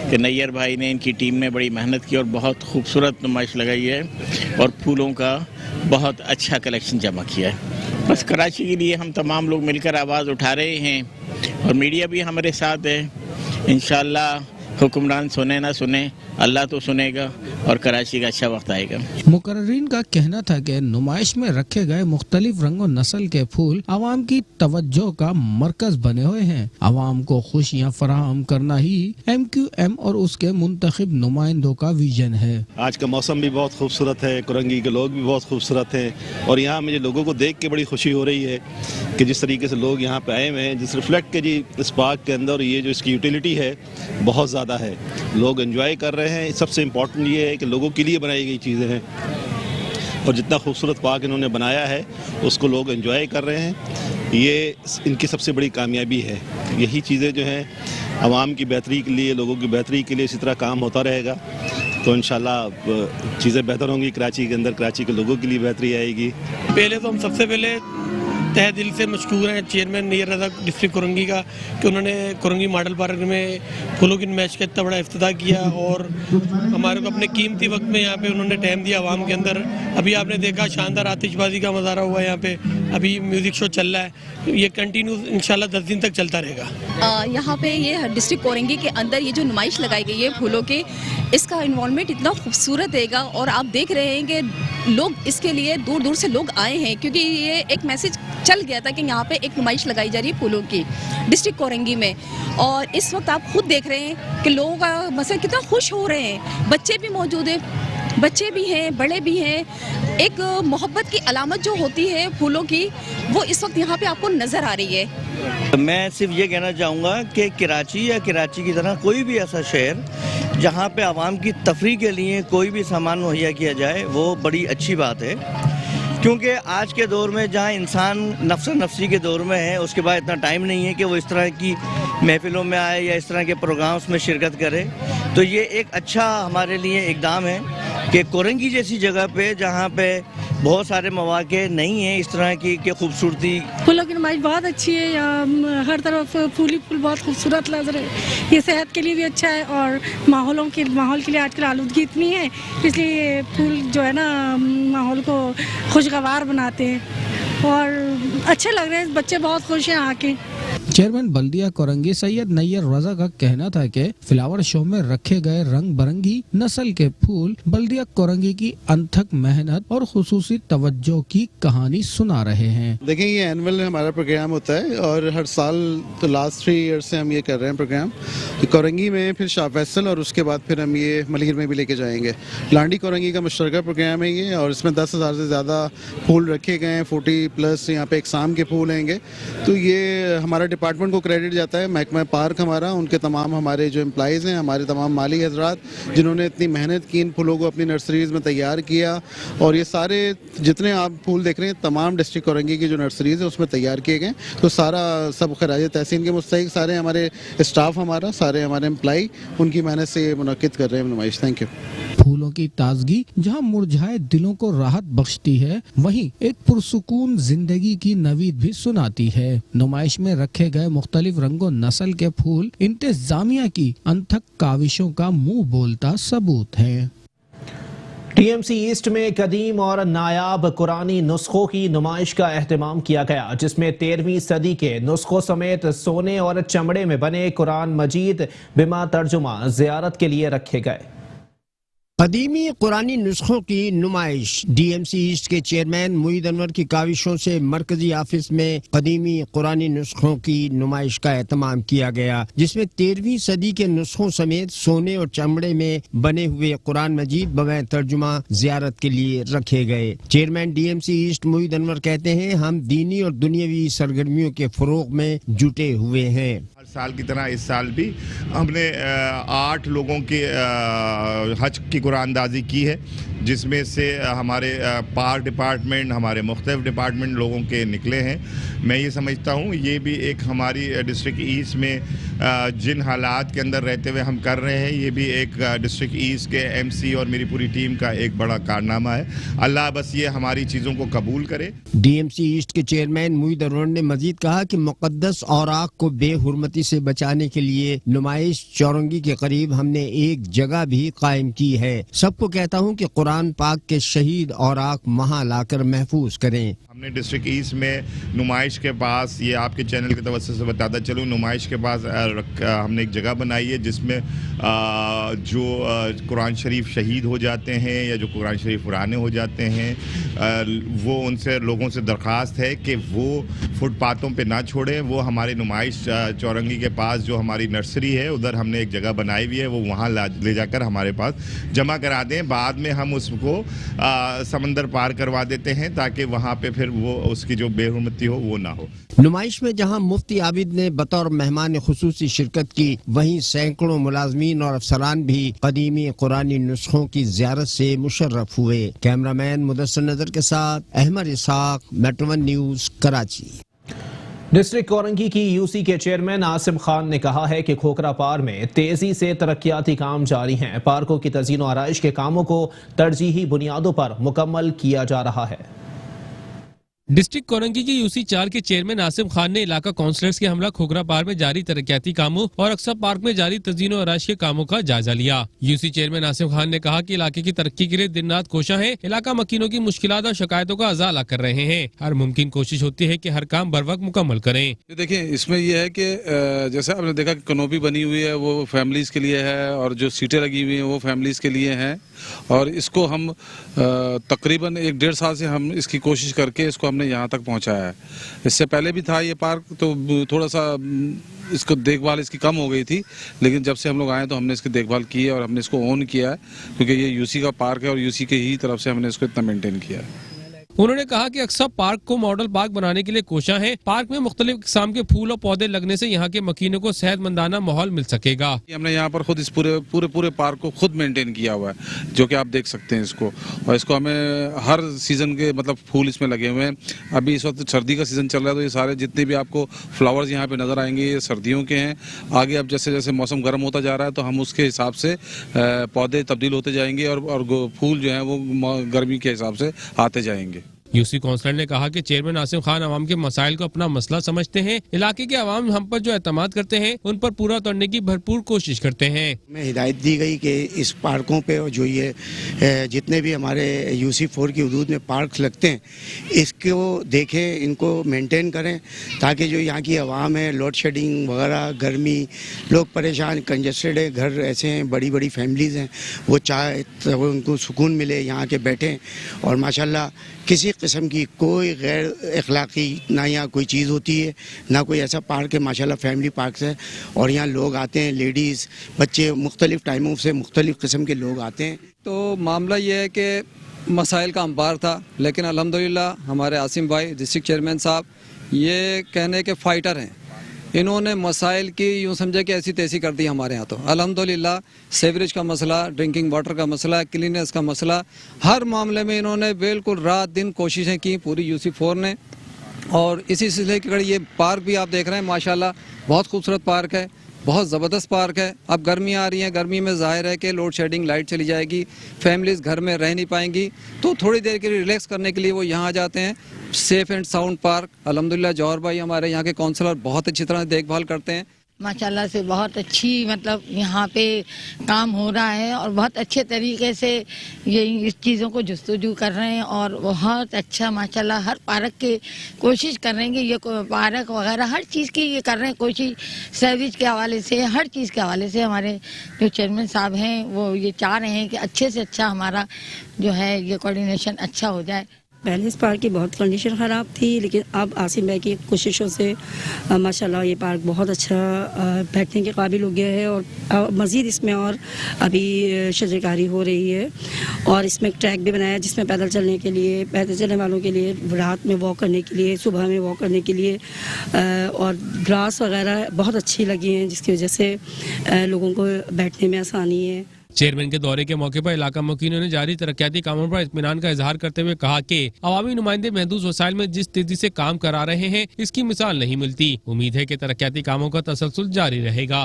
Speaker 5: के नैयर भाई ने, इनकी टीम ने बड़ी मेहनत की और बहुत खूबसूरत नुमाइश लगाई है और फूलों का बहुत अच्छा कलेक्शन जमा किया है। बस कराची के लिए हम तमाम लोग मिलकर आवाज़ उठा रहे हैं और मीडिया भी हमारे साथ है। इंशाअल्लाह हुक्मरान सुने ना सुने, अल्लाह तो सुनेगा और कराची का अच्छा वक्त आएगा।
Speaker 9: मुकर्रीन का कहना था कि नुमाइश में रखे गए मुख्तलिफ रंगों नस्ल के फूल आवाम की तवज्जो का मरकज बने हुए हैं। आवाम को खुशियाँ फराहम करना ही MQM और उसके मुंतखब नुमाइंदों का विजन है।
Speaker 10: आज का मौसम भी बहुत खूबसूरत है, कोरंगी के लोग भी बहुत खूबसूरत हैं और यहाँ मुझे लोगों को देख के बड़ी खुशी हो रही है कि जिस तरीके से लोग यहाँ पे आए हुए हैं, जिस रिफ्लेक्ट के जी इस पार्क के अंदर ये जो इसकी यूटिलिटी है बहुत ज़्यादा है। लोग एंजॉय कर रहे हैं। सबसे इम्पोर्टेंट ये है कि लोगों के लिए बनाई गई चीज़ें हैं और जितना खूबसूरत पार्क इन्होंने बनाया है उसको लोग एंजॉय कर रहे हैं। ये इनकी सबसे बड़ी कामयाबी है। यही चीज़ें जो हैं आवाम की बेहतरी के लिए, लोगों की बेहतरी के लिए इसी तरह काम होता रहेगा तो इंशाल्लाह चीज़ें बेहतर होंगी। कराची के अंदर कराची के लोगों के लिए बेहतरी आएगी।
Speaker 11: पहले तो हम सबसे पहले तहे दिल से मशकूर हैं चेयरमैन नैयर रजा डिस्ट्रिक्ट कोरंगी का कि उन्होंने कोरंगी मॉडल पार्क में फूलों की नुमाइश का इतना बड़ा इफ्तिताह किया और हमारे को अपने कीमती वक्त में यहाँ पे उन्होंने टाइम दिया आवाम के अंदर। अभी आपने देखा शानदार आतिशबाजी का नज़ारा हुआ यहाँ पे, अभी म्यूज़िक शो चल रहा है, ये कंटिन्यू इंशाल्लाह 10 दिन तक चलता रहेगा।
Speaker 12: यहाँ पे ये डिस्ट्रिक्ट कोरंगी के अंदर ये जो नुमाइश लगाई गई है फूलों के, इसका इन्वॉल्वमेंट इतना खूबसूरत रहेगा और आप देख रहे हैं कि लोग इसके लिए दूर दूर से लोग आए हैं क्योंकि ये एक मैसेज चल गया था कि यहाँ पे एक नुमाइश लगाई जा रही है फूलों की डिस्ट्रिक्ट कोरंगी में और इस वक्त आप खुद देख रहे हैं कि लोगों का मतलब कितना खुश हो रहे हैं। बच्चे भी मौजूद हैं, बच्चे भी हैं, बड़े भी हैं। एक मोहब्बत की अलामत जो होती है फूलों की वो इस वक्त यहाँ पे आपको नज़र आ रही है।
Speaker 13: मैं सिर्फ ये कहना चाहूँगा कि कराची या कराची की तरह कोई भी ऐसा शहर जहाँ पे आवाम की तफरीह के लिए कोई भी सामान मुहैया किया जाए वो बड़ी अच्छी बात है क्योंकि आज के दौर में जहाँ इंसान नफ्सी के दौर में है उसके बाद इतना टाइम नहीं है कि वो इस तरह की महफिलों में आए या इस तरह के प्रोग्राम्स में शिरकत करे। तो ये एक अच्छा हमारे लिए इकदाम है कि कोरंगी जैसी जगह पे जहाँ पे बहुत सारे मौके नहीं हैं इस तरह की खूबसूरती।
Speaker 14: फूलों की नुमाइश बहुत अच्छी है, यहाँ हर तरफ फूल ही फूल बहुत खूबसूरत लग रहे हैं। ये सेहत के लिए भी अच्छा है और माहौल के लिए आजकल आलूदगी इतनी है इसलिए फूल जो है ना माहौल को खुशगवार बनाते हैं और अच्छे लग रहे हैं। बच्चे बहुत खुश हैं आके।
Speaker 9: चेयरमैन बल्दिया कोरंगी सैयद नैयर रजा का कहना था कि फ्लावर शो में रखे गए रंग बिरंगी नस्ल के फूल बल्दिया कोरंगी की अनथक मेहनत और खुसूसी तवज्जो की कहानी सुना रहे हैं।
Speaker 15: देखिए ये एनुअल हमारा प्रोग्राम होता है और हर साल तो लास्ट 3 ईयर से हम ये कर रहे हैं प्रोग्राम। कोरंगी में फिर शाह फैसल और उसके बाद फिर हम ये मलिर में भी लेके जाएंगे। लांडी कोरंगी का मुश्तरका प्रोग्राम है ये और इसमें 10,000 से ज़्यादा फूल रखे गए हैं। 40+ यहाँ पे इकसाम के फूल हैंगे। तो ये हमारा डिपार्टमेंट डिपार्टमेंट को क्रेडिट जाता है, महकमा पार्क हमारा, उनके तमाम हमारे जो एम्प्लॉइज़ हैं, हमारे तमाम माली हजरात जिन्होंने इतनी मेहनत की इन फूलों को अपनी नर्सरीज़ में तैयार किया। और ये सारे जितने आप फूल देख रहे हैं तमाम डिस्ट्रिक्ट कोरंगी की जो नर्सरीज़ है उसमें तैयार किए गए। तो सारा सब खराज तहसीन के मुस्तहिक सारे हमारे स्टाफ, हमारा सारे हमारे एम्प्लॉई उनकी मेहनत से ये मुनक्किद कर रहे हैं नुमाइश। Thank you.
Speaker 9: फूलों की ताजगी जहां मुरझाए दिलों को राहत बख्शती है, वहीं एक पुरसुकून जिंदगी की नवीद भी सुनाती है। नुमाइश में रखे गए मुख्तलिफ रंगों नस्ल के फूल इंतजामिया की अनथक काविशों का मुंह बोलता सबूत है।
Speaker 1: टीएमसी ईस्ट में कदीम और नायाब कुरानी नुस्खों की नुमाइश का एहतमाम किया गया, जिसमें 13वीं सदी के नुस्खों समेत सोने और चमड़े में बने कुरान मजीद बिमा तर्जुमा ज़ियारत के लिए रखे गए।
Speaker 16: कदीमी कुरानी नुस्खों की नुमाइश। डीएमसी ईस्ट के चेयरमैन मुईद अनवर की काविशों से मरकजी ऑफिस में कदीमी कुरानी नुस्खों की नुमाइश का एहतमाम किया गया, जिसमें 13वीं सदी के नुस्खों समेत सोने और चमड़े में बने हुए कुरान मजीद बगैर तर्जुमा ज़ियारत के लिए रखे गए। Chairman DMC east Moeed Anwar कहते हैं, हम दीनी और दुनियावी सरगर्मियों के फरोग में जुटे हुए हैं।
Speaker 8: हर साल की तरह इस साल भी हमने 8 लोगों के हज की कुरानदाजी की है, जिसमें से हमारे पार्क डिपार्टमेंट, हमारे मुख्तलिफ डिपार्टमेंट लोगों के निकले हैं। मैं ये समझता हूँ ये भी एक हमारी डिस्ट्रिक्ट ईस्ट में जिन हालात के अंदर रहते हुए हम कर रहे हैं, ये भी एक डिस्ट्रिक्ट ईस्ट के एमसी और मेरी पूरी टीम का एक बड़ा कारनामा है। अल्लाह बस ये हमारी चीज़ों को कबूल करे।
Speaker 16: डीएमसी ईस्ट के चेयरमैन मुईद अनवर ने मजीद कहा कि मुकद्दस औराक को बेहुरमती से बचाने के लिए नुमाइश चौरंगी के करीब हमने एक जगह भी कायम की है। सबको कहता हूँ कि कुरान पाक के शहीद औराक वहाँ लाकर महफूज करें।
Speaker 8: हमने डिस्ट्रिक्ट ईस्ट में नुमाइश के पास, ये आपके चैनल के तवज्जो से बताता चलूँ, नुमाइश के पास हमने एक जगह बनाई है जिसमें जो कुरान शरीफ शहीद हो जाते हैं या जो कुरान शरीफ पुराने हो जाते हैं, वो उनसे लोगों से दरख्वास्त है कि वो फुटपाथों पे ना छोड़ें। वो हमारे नुमाइश चौरंगी के पास जो हमारी नर्सरी है उधर हमने एक जगह बनाई हुई है, वो वहाँ ले जाकर हमारे पास जमा करा दें। बाद में हम उसको समंदर पार करवा देते हैं ताकि वहाँ पे फिर वो उसकी जो बेहुरमती हो वो ना हो।
Speaker 16: नुमाइश में जहां मुफ्ती आबिद ने बतौर मेहमान खुसूसी शिरकत की, वहीं सैकड़ों मुलाजमीन और अफसरान भी कदीमी कुरानी नुस्खों की ज़ियारत से मुशर्रफ हुए। कैमरामैन मुदस्सिर नजर के साथ Ahmed Ishaq, metro 1 news, Karachi.
Speaker 1: District Korangi की यूसी के चेयरमैन आसिम खान ने कहा है कि खोखरा पार में तेजी से तरक्याती काम जारी हैं। पार्कों की तज़ीन और आराइश के कामों को तरजीही बुनियादों पर मुकम्मल किया जा रहा है।
Speaker 2: डिस्ट्रिक्ट कोरंगी की यूसी 4 के चेयरमैन आसिम खान ने इलाका काउंसलर्स के हमला खोखरा पार्क में जारी तरक्याती कामों और अक्सर पार्क में जारी तज़ीन और आराइश के कामों का जायजा लिया। यूसी चेयरमैन आसिम खान ने कहा कि इलाके की तरक्की के लिए दिन रात कोशा है। इलाका मकीनों की मुश्किलात और शिकायतों का अजाला कर रहे हैं। हर मुमकिन कोशिश होती है कि हर काम बर वक्त मुकम्मल करें।
Speaker 17: देखिए, इसमें यह है कि जैसे आपने देखा कि कनोपी बनी हुई है, वो फैमिलीज के लिए है, और जो सीटें लगी हुई हैं वो फैमिलीज के लिए हैं। और इसको हम तकरीबन 1-1.5 साल से हम इसकी कोशिश करके इसको हमने यहाँ तक पहुँचाया है। इससे पहले भी था ये पार्क, तो थोड़ा सा इसको देखभाल इसकी कम हो गई थी, लेकिन जब से हम लोग आए तो हमने इसकी देखभाल की है और हमने इसको ओन किया है, क्योंकि ये यूसी का पार्क है और यूसी के ही तरफ से हमने इसको इतना मेंटेन किया है।
Speaker 2: उन्होंने कहा कि अक्सर पार्क को मॉडल पार्क बनाने के लिए कोशा है। पार्क में मुख्तलिफ किस्म के फूल और पौधे लगने से यहाँ के मकीनों को सेहतमंदाना माहौल मिल सकेगा।
Speaker 17: हमने यहाँ पर खुद इस पूरे पार्क को खुद मेंटेन किया हुआ है, जो कि आप देख सकते हैं इसको। और इसको हमें हर सीजन के मतलब फूल इसमें लगे हुए हैं। अभी इस वक्त सर्दी का सीजन चल रहा है, तो ये सारे जितने भी आपको फ्लावर्स यहाँ पे नजर आएंगे ये सर्दियों के हैं। आगे अब जैसे जैसे मौसम गर्म होता जा रहा है तो हम उसके हिसाब से पौधे तब्दील होते जाएंगे और फूल जो है वो गर्मी के हिसाब से आते जाएंगे।
Speaker 2: यूसी काउंसलर ने कहा कि चेयरमैन आसिम खान आवाम के मसाइल को अपना मसला समझते हैं। इलाके के आवाम हम पर जो एतमाद करते हैं उन पर पूरा उतरने की भरपूर कोशिश करते हैं।
Speaker 18: हमें हिदायत दी गई कि इस पार्कों पे और जो ये जितने भी हमारे यूसी 4 की हदूद में पार्क लगते हैं, इसको देखें, इनको मेंटेन करें, ताकि जो यहाँ की आवाम है, लोड शेडिंग वगैरह, गर्मी, लोग परेशान, कंजस्टेड है, घर ऐसे हैं, बड़ी बड़ी फैमिलीज़ हैं, वो चाहे तो उनको सुकून मिले, यहाँ के बैठें। और माशाल्लाह किसी किस्म की कोई गैर अखलाकी ना यहाँ कोई चीज़ होती है, ना कोई ऐसा पार्क है। माशाल्लाह फैमिली पार्क है और यहाँ लोग आते हैं, लेडीज़, बच्चे, मुख्तलिफ़ टाइमों से मुख्तलिफ़ किस्म के लोग आते हैं।
Speaker 19: तो मामला ये है कि मसाइल का अंबार था, लेकिन अल्हम्दुलिल्लाह हमारे आसिम भाई डिस्ट्रिक्ट चेयरमैन साहब ये कहने के फ़ाइटर हैं इन्होंने मसाइल की यूँ समझे कि ऐसी तैसी कर दी हमारे यहाँ। तो अल्हम्दुलिल्लाह सेवरेज का मसला, ड्रिंकिंग वाटर का मसला, क्लीनेस का मसला, हर मामले में इन्होंने बिल्कुल रात दिन कोशिशें की पूरी UC4 ने। और इसी सिलसिले के ये पार्क भी आप देख रहे हैं माशाल्लाह बहुत खूबसूरत पार्क है, बहुत ज़बरदस्त पार्क है। अब गर्मी आ रही है, गर्मी में ज़ाहिर है कि लोड शेडिंग, लाइट चली जाएगी, फैमिलीज़ घर में रह नहीं पाएंगी, तो थोड़ी देर के लिए रिलैक्स करने के लिए वो यहाँ आ जाते हैं। सेफ एंड साउंड पार्क, अल्हम्दुलिल्लाह जौहर भाई हमारे यहाँ के काउंसलर बहुत अच्छी तरह देखभाल करते हैं।
Speaker 20: माशाल्लाह से बहुत अच्छी मतलब यहाँ पे काम हो रहा है और बहुत अच्छे तरीके से ये इस चीज़ों को जस्तजू कर रहे हैं और बहुत अच्छा माशाल्लाह हर पार्क की कोशिश कर रहे हैं कि ये पार्क वगैरह हर चीज़ की ये कर रहे हैं कोशिश, सर्विस के हवाले से, हर चीज़ के हवाले से हमारे जो चेयरमैन साहब हैं वो ये चाह रहे हैं कि अच्छे से अच्छा हमारा जो है ये कोऑर्डिनेशन अच्छा हो जाए।
Speaker 21: पहले इस पार्क की बहुत कंडीशन ख़राब थी, लेकिन अब आसिम भाई की कोशिशों से माशाल्लाह ये पार्क बहुत अच्छा बैठने के काबिल हो गया है और मज़ीद इसमें और अभी शजरकारी हो रही है और इसमें ट्रैक भी बनाया जिसमें पैदल चलने के लिए, पैदल चलने वालों के लिए, रात में वॉक करने के लिए, सुबह में वॉक करने के लिए और ग्रास वगैरह बहुत अच्छी लगी हैं जिसकी वजह से लोगों को बैठने में आसानी है।
Speaker 2: चेयरमैन के दौरे के मौके पर इलाका मुखियों ने जारी तरक्याती कामों पर इत्मीनान का इजहार करते हुए कहा कि अवामी नुमाइंदे महदूद वसाइल में जिस तेजी से काम करा रहे हैं इसकी मिसाल नहीं मिलती। उम्मीद है कि तरक्याती कामों का तसलसल जारी रहेगा।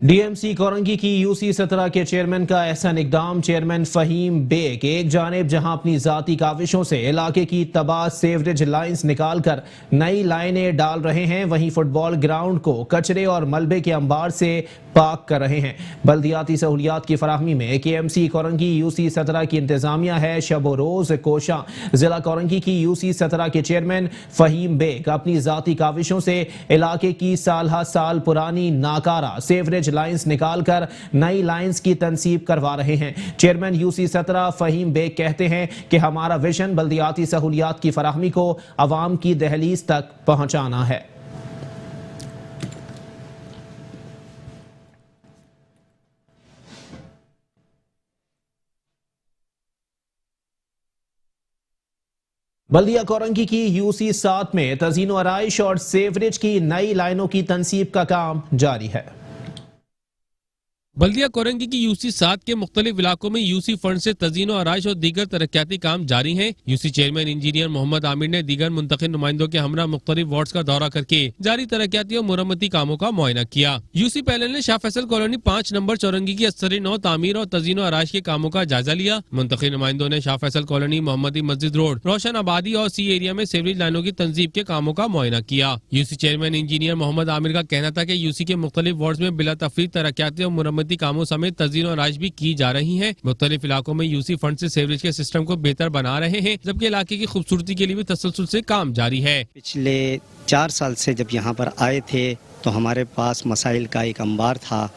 Speaker 1: DMC कोरंगी की UC17 के चेयरमैन का एहसन इकदाम। चेयरमैन फहीम बेग एक जानिब जहां अपनी जाती काविशों से इलाके की तबाह सेवरेज लाइंस निकाल कर नई लाइनें डाल रहे हैं, वहीं फुटबॉल ग्राउंड को कचरे और मलबे के अंबार से पाक कर रहे हैं। बल्दियाती सहूलियात की फराहमी में KMC कोरंगी UC17 की इंतजामिया है शब रोज कोशा। जिला कोरंगी की UC17 के चेयरमैन फहीम बेग अपनी जाती काविशों से इलाके की साल साल पुरानी नाकारा सेवरेज लाइंस निकालकर नई लाइंस की तंसीब करवा रहे हैं। चेयरमैन UC17 फहीम बेग कहते हैं कि हमारा विजन बल्दियाती सहूलियात की फराहमी को अवाम की दहलीज तक पहुंचाना है। बल्दिया कोरंगी की UC7 में तज़ीनो आराइश और सेवरेज की नई लाइनों की तंसीब का काम जारी है।
Speaker 2: बल्दिया कोरंगी की UC7 के मुख्तलिफ इलाकों में UC फंड से तज़ीनो आराइश और दीगर तरक्याती काम जारी हैं। UC chairman engineer Mohammad Aamir ने दीगर मुंतखब नुमाइंदों के हमरा मुख्तलिफ वार्ड्स का दौरा करके जारी तरक्याती और मुरम्मती कामों का मुआयना किया। UC पैनल ने शाह फैसल कॉलोनी 5 नंबर चौरंगी की असरी नौ तामीर और तज़ीनो आराइश के कामों का जायजा लिया। मुंतखब नुमाइंदों ने शाह फैसल कॉलोनी, मोहम्मदी मस्जिद रोड, रोशन आबादी और C एरिया में सेवरेज लाइनों की तंजीब के कामों का मुआयना किया। UC chairman engineer Mohammad Aamir का कहना था कि UC के मुख्तलिफ वार्ड्स में बिला तफरीक तरक्याती और मुरम्मती कामों समेत तज़ीनो आराइश भी की जा रही है। मुख्तलिफ इलाकों में UC फंड से सेवरेज के सिस्टम को बेहतर बना रहे हैं, जबकि इलाके की खूबसूरती के लिए भी तसलसल से काम जारी है।
Speaker 22: पिछले 4 साल से जब यहाँ पर आए थे तो हमारे पास मसाइल का एक अंबार था।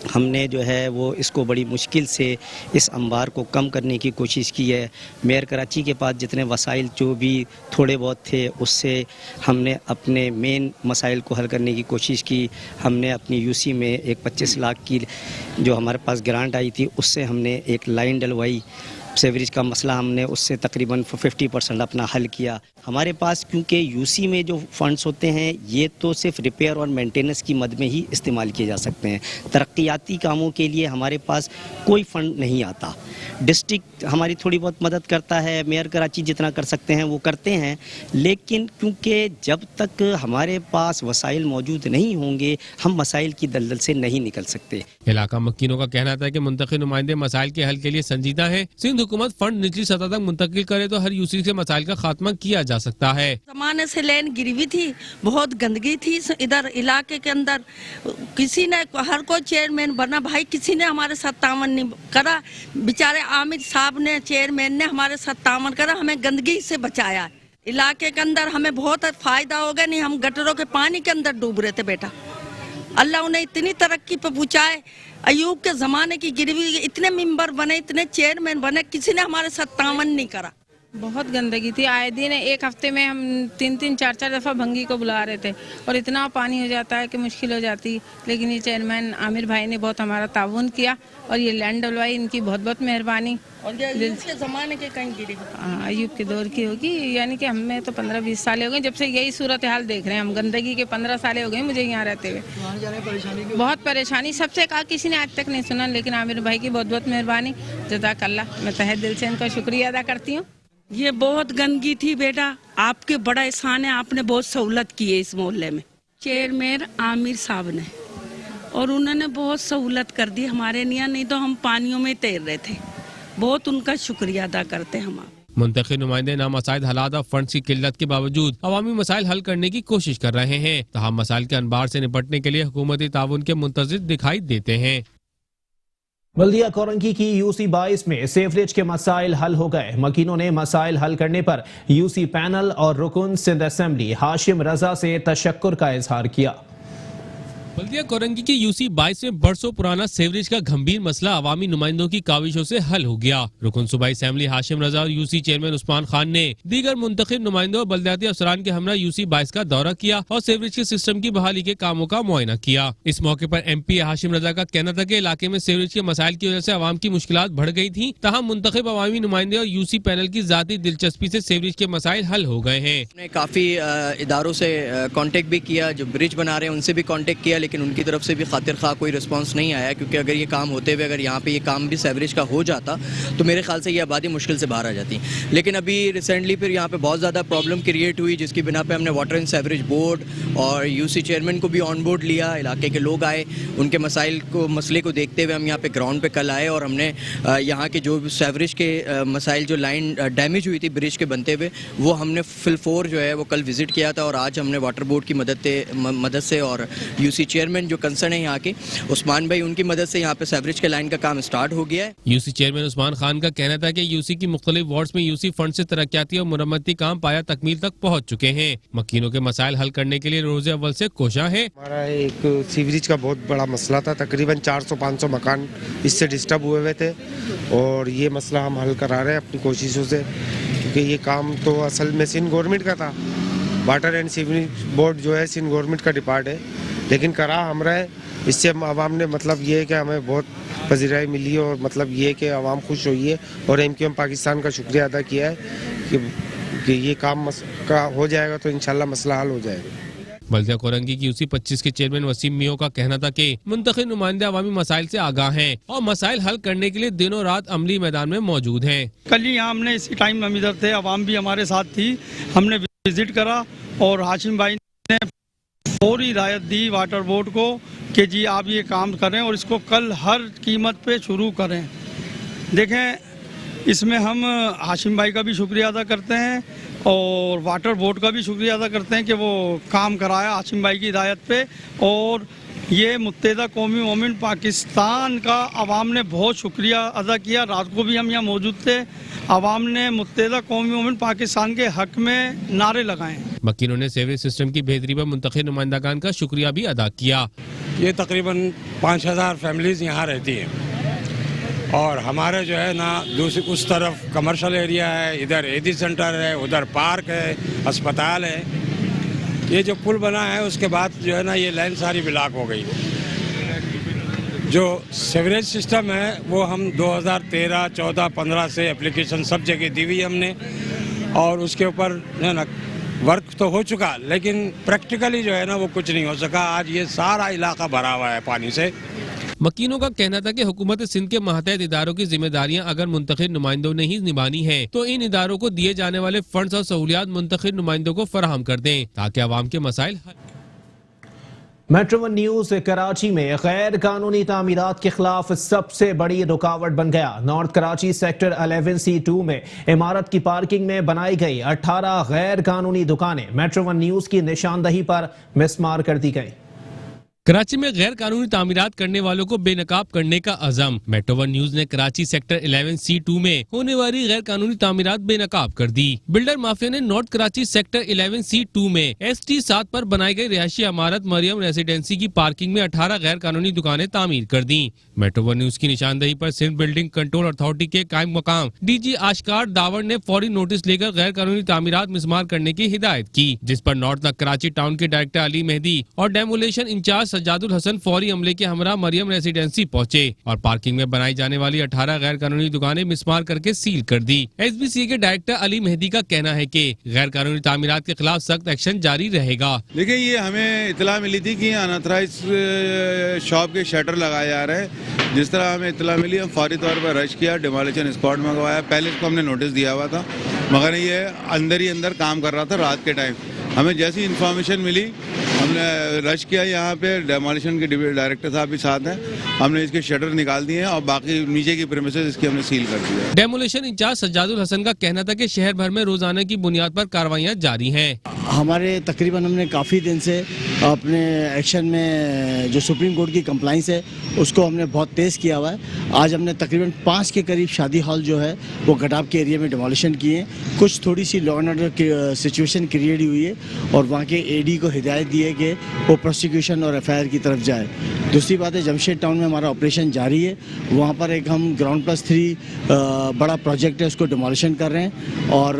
Speaker 22: हमने जो है वो इसको बड़ी मुश्किल से इस अंबार को कम करने की कोशिश की है। मेयर कराची के पास जितने वसाइल जो भी थोड़े बहुत थे उससे हमने अपने मेन मसाइल को हल करने की कोशिश की। हमने अपनी UC में एक 25 लाख की जो हमारे पास ग्रांट आई थी उससे हमने एक लाइन डलवाई। सेवरेज का मसला हमने उससे तकरीबन 50% अपना हल किया। हमारे पास क्योंकि UC में जो फंड्स होते हैं ये तो सिर्फ रिपेयर और मेंटेनेंस की मद में ही इस्तेमाल किए जा सकते हैं। तरक्याती कामों के लिए हमारे पास कोई फंड नहीं आता। डिस्ट्रिक्ट हमारी थोड़ी बहुत मदद करता है, मेयर कराची जितना कर सकते हैं वो करते हैं, लेकिन क्योंकि जब तक हमारे पास वसाइल मौजूद नहीं होंगे हम मसाइल की दलदल से नहीं निकल सकते।
Speaker 2: इलाका मक्कीनों का कहना था कि मुंतखब नुमाइंदे मसाइल के हल के लिए संजीदा है। सिंध हुकूमत फंड निचली सतह तक मुंतकिल करे तो हर UC से मसाइल का खात्मा किया जा सकता है।
Speaker 23: जमाने से लेन गिरी हुई थी, बहुत गंदगी थी इधर इलाके के अंदर। किसी ने, हर कोई चेयरमैन बना भाई, किसी ने हमारे साथ तावन नहीं करा। बेचारे आमिर साहब ने, चेयरमैन ने हमारे साथ तावन करा, हमें गंदगी से बचाया। इलाके के अंदर हमें बहुत फायदा हो गया। नहीं हम गटरों के पानी के अंदर डूब रहे थे बेटा। अल्लाह उन्हें इतनी तरक्की पे पहुँचाए। अयूब के ज़माने की गिरवी, इतने मेंबर बने, इतने चेयरमैन बने, किसी ने हमारे साथ तावन नहीं करा।
Speaker 24: बहुत गंदगी थी। आए दिन एक हफ्ते में हम 3-3, 4-4 दफ़ा भंगी को बुला रहे थे और इतना पानी हो जाता है कि मुश्किल हो जाती। लेकिन ये चेयरमैन आमिर भाई ने बहुत हमारा ताउन किया और ये लैंड डलवाई, इनकी बहुत बहुत मेहरबानी।
Speaker 23: और ये अयूब के ज़माने के कहीं गिरी।
Speaker 24: हाँ, अयूब के दौर की होगी, यानी कि हमें तो 15-20 साल हो गए जब से यही सूरत हाल देख रहे हैं हम। गंदगी के 15 साल हो गए मुझे यहाँ रहते हुए। बहुत परेशानी सबसे कहा, किसी ने आज तक नहीं सुना, लेकिन आमिर भाई की बहुत बहुत मेहरबानी, जज़ाकल्लाह। मैं तहे दिल से इनका शुक्रिया अदा करती हूँ।
Speaker 3: ये बहुत गंदगी थी बेटा, आपके बड़ा एहसान है, आपने बहुत सहूलत की है इस मोहल्ले में। चेयरमैन आमिर साहब ने, और उन्होंने बहुत सहूलत कर दी हमारे लिए, नहीं तो हम पानियों में तैर रहे थे। बहुत उनका शुक्रिया अदा करते हैं हम।
Speaker 2: मुंतखब नुमाइंदे नामसाइद हालात और फंड की किल्लत के बावजूद अवामी मसाइल हल करने की कोशिश कर रहे हैं। तमाम मसाइल के अनबार से निपटने के लिए हुकूमती ताउन के मुंतज़िर दिखाई देते हैं।
Speaker 1: बल्दिया कोरंगी की यूसी 22 में सेवरेज के मसाइल हल हो गए। मकीनों ने मसाइल हल करने पर यूसी पैनल और रुकन सिंध असेंबली हाशिम रजा से तशक्कुर का इजहार किया।
Speaker 2: बल्दिया कोरंगी की यूसी 22 में बरसों पुराना सेवरेज का गंभीर मसला अवामी नुमाइंदों की काविशों से हल हो गया। रुकन सूबाई असेंबली हाशिम रजा और यूसी चेयरमैन उस्मान खान ने दीगर मुंतखब नुमाइंदों और बल्दियाती अफसरान के हमरा यूसी 22 का दौरा किया और सेवरेज के सिस्टम की बहाली के कामों का मुआयना किया। इस मौके पर MP हाशिम रजा का कहना था कि इलाके में सेवरेज के मसाइल की वजह से अवाम की मुश्किलात बढ़ गई थी, ताहम मुंतखब अवामी नुमाइंदे और यूसी पैनल की जाती दिलचस्पी से सेवरेज के मसाइल हल हो गए हैं।
Speaker 4: काफी इदारों से कांटेक्ट भी किया, जो ब्रिज बना रहे हैं उनसे भी कांटेक्ट किया, लेकिन उनकी तरफ से भी खातिर खा कोई रिस्पांस नहीं आया। क्योंकि अगर ये काम होते हुए अगर यहाँ पे ये काम भी सेवरेज का हो जाता तो मेरे ख्याल से ये आबादी मुश्किल से बाहर आ जाती। लेकिन अभी रिसेंटली फिर यहाँ पे बहुत ज़्यादा प्रॉब्लम क्रिएट हुई, जिसकी बिना पे हमने वाटर एंड सेवरेज बोर्ड और यूसी चेयरमैन को भी ऑन बोर्ड लिया। इलाके के लोग आए, उनके मसले को देखते हुए हम यहाँ पे ग्राउंड पे कल आए और हमने यहाँ के जो सेवरेज के मसाइल, जो लाइन डैमेज हुई थी ब्रिज के बनते हुए, वो हमने फिल 4 जो है वो कल विजिट किया था। और आज हमने वाटर बोर्ड की मदद से और यूसी चेयरमैन जो कंसर्न है यहाँ के उस्मान भाई, उनकी मदद से यहाँ पे सेवरेज के लाइन का काम स्टार्ट हो गया है।
Speaker 2: यूसी चेयरमैन उस्मान खान का कहना था कि यूसी की मुख्तलिफ वार्ड्स में यूसी फंड से तरक्याती और मुरम्मती काम पाया तकमील तक पहुँच चुके हैं। मकीनों के मसाइल हल करने के लिए रोज़े अव्वल से कोशा है।
Speaker 6: हमारा एक सीवरेज का बहुत बड़ा मसला था, तकरीबन 400-500 मकान इससे डिस्टर्ब हुए थे और ये मसला हम हल करा रहे हैं अपनी कोशिशों से, क्योंकि ये काम तो असल में सिंध गवर्नमेंट का था। वाटर एंड सीवरेज बोर्ड जो है सिंध गवर्नमेंट का डिपार्ट है, लेकिन करा हमरा है। इससे आवाम ने मतलब ये है कि हमें बहुत पजीराई मिली है और मतलब ये है कि आवाम खुश हुई है और MQM पाकिस्तान का शुक्रिया अदा किया है कि ये काम का हो जाएगा तो इंशाल्लाह मसला हल हो जाएगा।
Speaker 2: बल्दिया कोरंगी की यूसी 25 के चेयरमैन वसीम मियो का कहना था कि मुंतखब नुमाइंदे अवामी मसाइल से आगाह हैं और मसाइल हल करने के लिए दिनों रात अमली मैदान में मौजूद हैं।
Speaker 7: कल ही हमने इसी टाइम हम इधर थे, अवाम भी हमारे साथ थी, हमने विजिट करा और हाशिम भाई ने पूरी हिदायत दी वाटर बोर्ड को कि जी आप ये काम करें और इसको कल हर कीमत पे शुरू करें। देखें, इसमें हम हाशिम भाई का भी शुक्रिया अदा करते हैं और वाटर बोर्ड का भी शुक्रिया अदा करते हैं कि वो काम कराया हाशिम भाई की हिदायत पे। और ये मुत्तहिदा कौमी मोमिन पाकिस्तान का आवाम ने बहुत शुक्रिया अदा किया। रात को भी हम यहाँ मौजूद थे, आवाम ने मुत्तहिदा कौमी मोमिन पाकिस्तान के हक में नारे लगाए।
Speaker 2: मकीनों ने सेवरेज सिस्टम की बेहतरी पर मुंतखब नुमाइंदागान का शुक्रिया भी अदा किया।
Speaker 25: ये तकरीबन 5000 फैमिलीज यहाँ रहती हैं और हमारे जो है ना दूसरी उस तरफ कमर्शियल एरिया है, इधर एडी सेंटर है, उधर पार्क है, अस्पताल है। ये जो पुल बना है उसके बाद जो है ना ये लाइन सारी ब्लॉक हो गई। जो सीवरेज सिस्टम है वो हम 2013, 14, 15 से एप्लीकेशन सब जगह दी हुई हमने और उसके ऊपर जो है ना वर्क तो हो चुका, लेकिन प्रैक्टिकली जो है ना वो कुछ नहीं हो सका। आज ये सारा इलाका भरा हुआ है पानी से।
Speaker 2: मकीनों का कहना था कि हुकूमत सिंध के मातहत इदारों की जिम्मेदारियां अगर मुंतखब नुमाइंदों ने ही निभानी है तो इन इदारों को दिए जाने वाले फंड्स और सहूलियात मुंतखब नुमाइंदों को फराहम कर दें ताकि आवाम के मसाइल।
Speaker 1: मेट्रो 1 न्यूज कराची में गैर कानूनी तामीरात के खिलाफ सबसे बड़ी रुकावट बन गया। नॉर्थ कराची सेक्टर 11C2 में इमारत की पार्किंग में बनाई गई 18 गैर कानूनी दुकानें मेट्रो 1 न्यूज की निशानदही पर मिसमार कर दी गई।
Speaker 2: कराची में गैर कानूनी तामीरात करने वालों को बेनकाब करने का अज़म। मेट्रो 1 न्यूज ने कराची सेक्टर 11C2 में होने वाली गैर कानूनी तामीरात बेनकाब कर दी। बिल्डर माफिया ने नॉर्थ कराची सेक्टर 11C2 में ST 7 पर बनाई गई रिहायशी इमारत मरियम रेसिडेंसी की पार्किंग में 18 गैर कानूनी दुकानें तामीर कर दी, मेट्रो वन न्यूज की निशानदेही पर सिंध बिल्डिंग कंट्रोल अथॉरिटी के कायम मकाम डीजी आशकार दावर ने फौरी नोटिस लेकर गैर कानूनी तामीरात मिसमार करने की हिदायत की, जिस पर नॉर्थ कराची टाउन के डायरेक्टर अली मेहदी और डेमोलेशन इंचार्ज सज्जादुल हसन फौरी अमले के हमरा मरियम रेसिडेंसी पहुंचे और पार्किंग में बनाई जाने वाली 18 गैर कानूनी दुकानें मिसमार करके सील कर दी। SBCA के डायरेक्टर अली मेहदी का कहना है कि गैर कानूनी तामीरात के खिलाफ सख्त एक्शन जारी रहेगा।
Speaker 5: देखिए, ये हमें इतला मिली थी कि अनऑथराइज शॉप के शटर लगाए जा रहे हैं। जिस तरह हमें इतला मिली, हम फौरी तौर पर रश किया, डिमोलिशन स्क्वाड मंगवाया। पहले इसको हमने नोटिस दिया हुआ था, मगर ये अंदर ही अंदर काम कर रहा था रात के टाइम। हमें जैसी इन्फॉर्मेशन मिली, हमने रश किया। यहाँ पे डेमोलिशन के डायरेक्टर साहब भी साथ हैं। हमने इसके शटर निकाल दिए हैं और बाकी नीचे की प्रीमिसेस इसकी हमने सील कर दिया।
Speaker 2: डेमोलिशन इंचार्ज सज्जादुल हसन का कहना था कि शहर भर में रोजाना की बुनियाद पर कार्रवाइयाँ जारी हैं।
Speaker 10: हमारे तकरीबन हमने काफ़ी दिन से अपने एक्शन में जो सुप्रीम कोर्ट की कंप्लाइंस है उसको हमने बहुत तेज़ किया हुआ है। आज हमने तकरीबन 5 के करीब शादी हॉल जो है वो गटाब के एरिया में डिमोलिशन किए हैं। कुछ थोड़ी सी लॉ एंड ऑर्डर की सिचुएशन क्रिएट हुई है और वहाँ के AD को हिदायत दी है कि वो प्रोसिक्यूशन और FIR की तरफ जाए। दूसरी बात है, जमशेद टाउन में हमारा ऑपरेशन जारी है। वहाँ पर एक हम ग्राउंड+3 बड़ा प्रोजेक्ट है, उसको डिमोलिशन कर रहे हैं और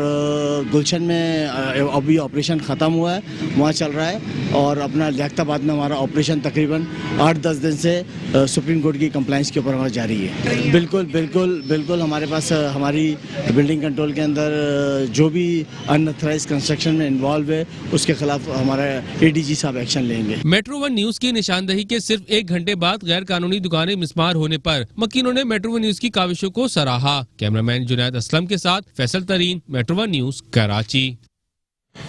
Speaker 10: गुलशन में अभी ऑपरेशन ख़त्म हुआ है, वहाँ चल रहा है। और अपना लियाकताबाद में हमारा ऑपरेशन तकरीबन 8-10 दिन से सुप्रीम कोर्ट की कंप्लाइंस के ऊपर हमारा जारी है। बिल्कुल हमारे पास हमारी बिल्डिंग कंट्रोल के अंदर जो भी अनऑथराइज्ड कंस्ट्रक्शन में इन्वॉल्व है उसके खिलाफ हमारा ADG साहब एक्शन लेंगे।
Speaker 2: मेट्रो वन न्यूज की निशानदेही के सिर्फ 1 घंटे बाद गैर कानूनी दुकानें मिसमार होने पर मकीनों ने मेट्रो वन न्यूज की काविशों को सराहा। कैमरामैन जुनैद असलम के साथ फैसल तरीन, metro one news, Karachi.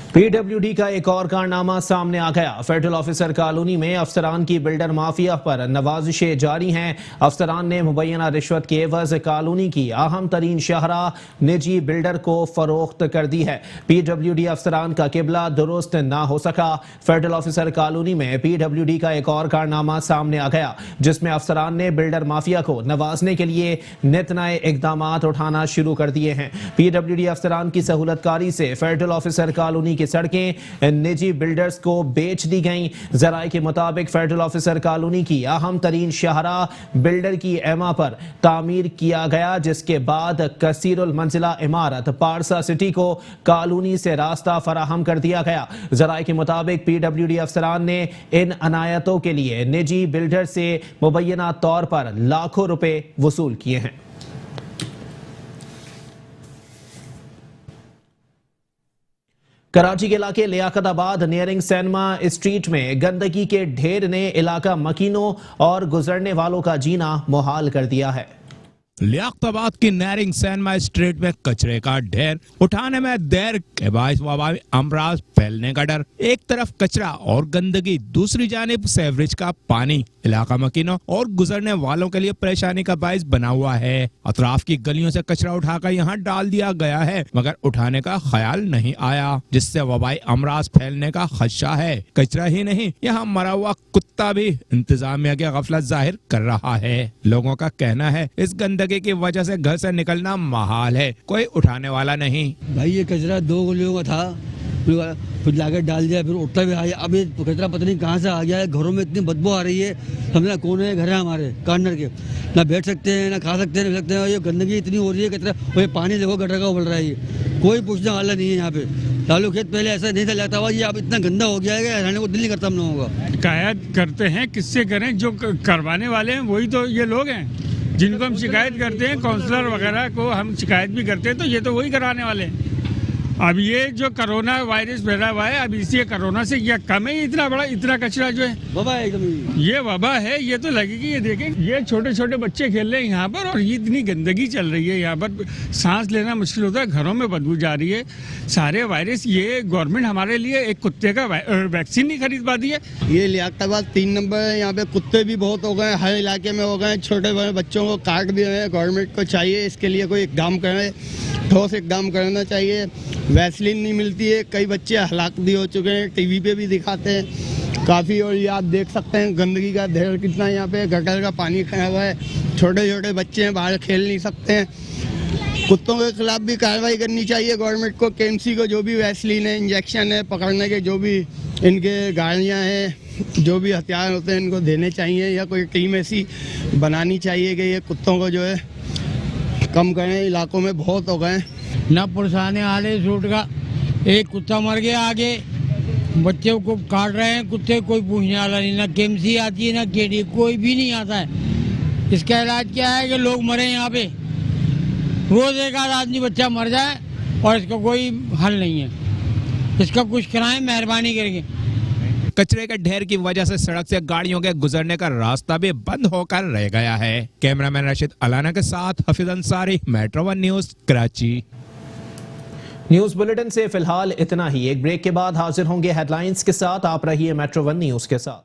Speaker 1: PWD का एक और कारनामा सामने आ गया। फेडरल ऑफिसर कॉलोनी में अफसरान की बिल्डर माफिया पर नवाजिशें जारी हैं। अफसरान ने मुबैना रिश्वत के एवज कॉलोनी की अहम तरीन शाहराह निजी बिल्डर को फरोख्त कर दी है। PWD अफसरान का किबला दुरुस्त ना हो सका। फेडरल ऑफिसर कॉलोनी में PWD का एक और कारनामा सामने आ गया, जिसमें अफसरान ने बिल्डर माफिया को नवाजने के लिए नित नए इकदाम उठाना शुरू कर दिए हैं। PWD अफसरान की सहूलतकारी से फेडरल ऑफिसर कॉलोनी की सड़कें निजी बिल्डर्स को बेच दी गईं। जराये के मुताबिक फेडरल ऑफिसर कॉलोनी की अहम तरीन शाहराह बिल्डर की एमा पर तामीर किया गया, जिसके बाद कसीरुल मंजिला इमारत पारसा सिटी को कॉलोनी से रास्ता फराहम कर दिया गया। जराये के मुताबिक PWD अफसरान ने इन अनायतों के लिए निजी बिल्डर से मुबैना तौर पर लाखों रुपए वसूल किए हैं। कराची के इलाके लियाकताबाद नियरिंग सैनमा स्ट्रीट में गंदगी के ढेर ने इलाका मकीनों और गुजरने वालों का जीना मुहाल कर दिया है।
Speaker 11: लियाकताबाद की नियरिंग सैनमा स्ट्रीट में कचरे का ढेर उठाने में देर के बायस वबाई अमराज फैलने का डर। एक तरफ कचरा और गंदगी, दूसरी जानिब सीवरेज का पानी इलाका मकीनों और गुजरने वालों के लिए परेशानी का बायस बना हुआ है। अतराफ की गलियों से कचरा उठाकर यहाँ डाल दिया गया है, मगर उठाने का ख्याल नहीं आया, जिससे वबाई अमराज फैलने का खदशा है। कचरा ही नहीं, यहाँ मरा हुआ कुत्ता भी इंतजामिया की गफलत जाहिर कर रहा है। लोगों का कहना है इस गंदगी की वजह से घर से निकलना महाल है, कोई उठाने वाला नहीं।
Speaker 12: भाई ये कचरा 2 गलियों का था, फिर लाकर डाल दिया, फिर उठता भी आया। अब ये कचरा पता नहीं कहाँ से आ गया है। घरों में इतनी बदबू आ रही है, समझना कोने घर है हमारे कॉर्नर के, ना बैठ सकते हैं, ना खा सकते हैं, नहीं सकते हैं। ये गंदगी इतनी हो रही है, कचरा और ये पानी देखो गटर का उबल रहा है। ये कोई पूछने वाला नहीं है यहाँ पे। लालू खेत पहले ऐसा नहीं था लगता हुआ, ये अब इतना गंदा हो गया है कि रहने को दिल नहीं करता हम लोगों का।
Speaker 13: शिकायत करते हैं, किससे करें? जो करवाने वाले हैं वही तो ये लोग हैं जिनको हम शिकायत करते हैं। काउंसलर वगैरह को हम शिकायत भी करते हैं, तो ये तो वही कराने वाले हैं। अब ये जो कोरोना वायरस फैला हुआ है, अब इसी कोरोना से क्या कम है? इतना बड़ा इतना कचरा जो है
Speaker 12: वबा है, एकदम
Speaker 13: ये वबा है। ये तो लगेगी, ये देखें, ये छोटे छोटे बच्चे खेल रहे हैं यहाँ पर और ये इतनी गंदगी चल रही है यहाँ पर, सांस लेना मुश्किल होता है, घरों में बदबू जा रही है, सारे वायरस। ये गवर्नमेंट हमारे लिए एक कुत्ते का वैक्सीन नहीं खरीद पाती है।
Speaker 12: ये लियाकताबाद 3 नंबर है, यहाँ पे कुत्ते भी बहुत हो गए, हर इलाके में हो गए। छोटे बड़े बच्चों को काट भी रहे हैं। गवर्नमेंट को चाहिए इसके लिए कोई इकदाम करे, ठोस इकदाम करना चाहिए। वैसलीन नहीं मिलती है, कई बच्चे हलाक भी हो चुके हैं, टीवी पे भी दिखाते हैं काफ़ी। और ये आप देख सकते हैं गंदगी का ढेर कितना यहाँ पे, गटर का पानी खाया हुआ है, छोटे छोटे बच्चे हैं, बाहर खेल नहीं सकते हैं। कुत्तों के खिलाफ भी कार्रवाई करनी चाहिए गवर्नमेंट को। KMC को जो भी वैसलीन है, इंजेक्शन है, पकड़ने के जो भी इनके गाड़ियाँ हैं, जो भी हथियार होते हैं इनको देने चाहिए, या कोई टीम ऐसी बनानी चाहिए कि ये कुत्तों को जो है कम करें। इलाकों में बहुत हो गए
Speaker 8: ना पुरसाने आले सूट का, एक कुत्ता मर गया आगे, बच्चे को काट रहे हैं कुत्ते, कोई पूछने वाला नहीं, ना केमसी आती है ना केडी, कोई भी नहीं आता है। इसका इलाज क्या है कि लोग मरे यहाँ पे, रोज एक आध आदमी बच्चा मर जाए और इसका कोई हल नहीं है। इसका कुछ कराएं मेहरबानी करके।
Speaker 11: कचरे के ढेर की वजह से सड़क से गाड़ियों के गुजरने का रास्ता भी बंद होकर रह गया है। कैमरामैन रशीद अलाना के साथ Hafeez Ansari, metro one news, Karachi.
Speaker 1: News bulletin से फिलहाल इतना ही। एक ब्रेक के बाद हाजिर होंगे हेडलाइंस के साथ। आप रहिए मेट्रो वन न्यूज के साथ।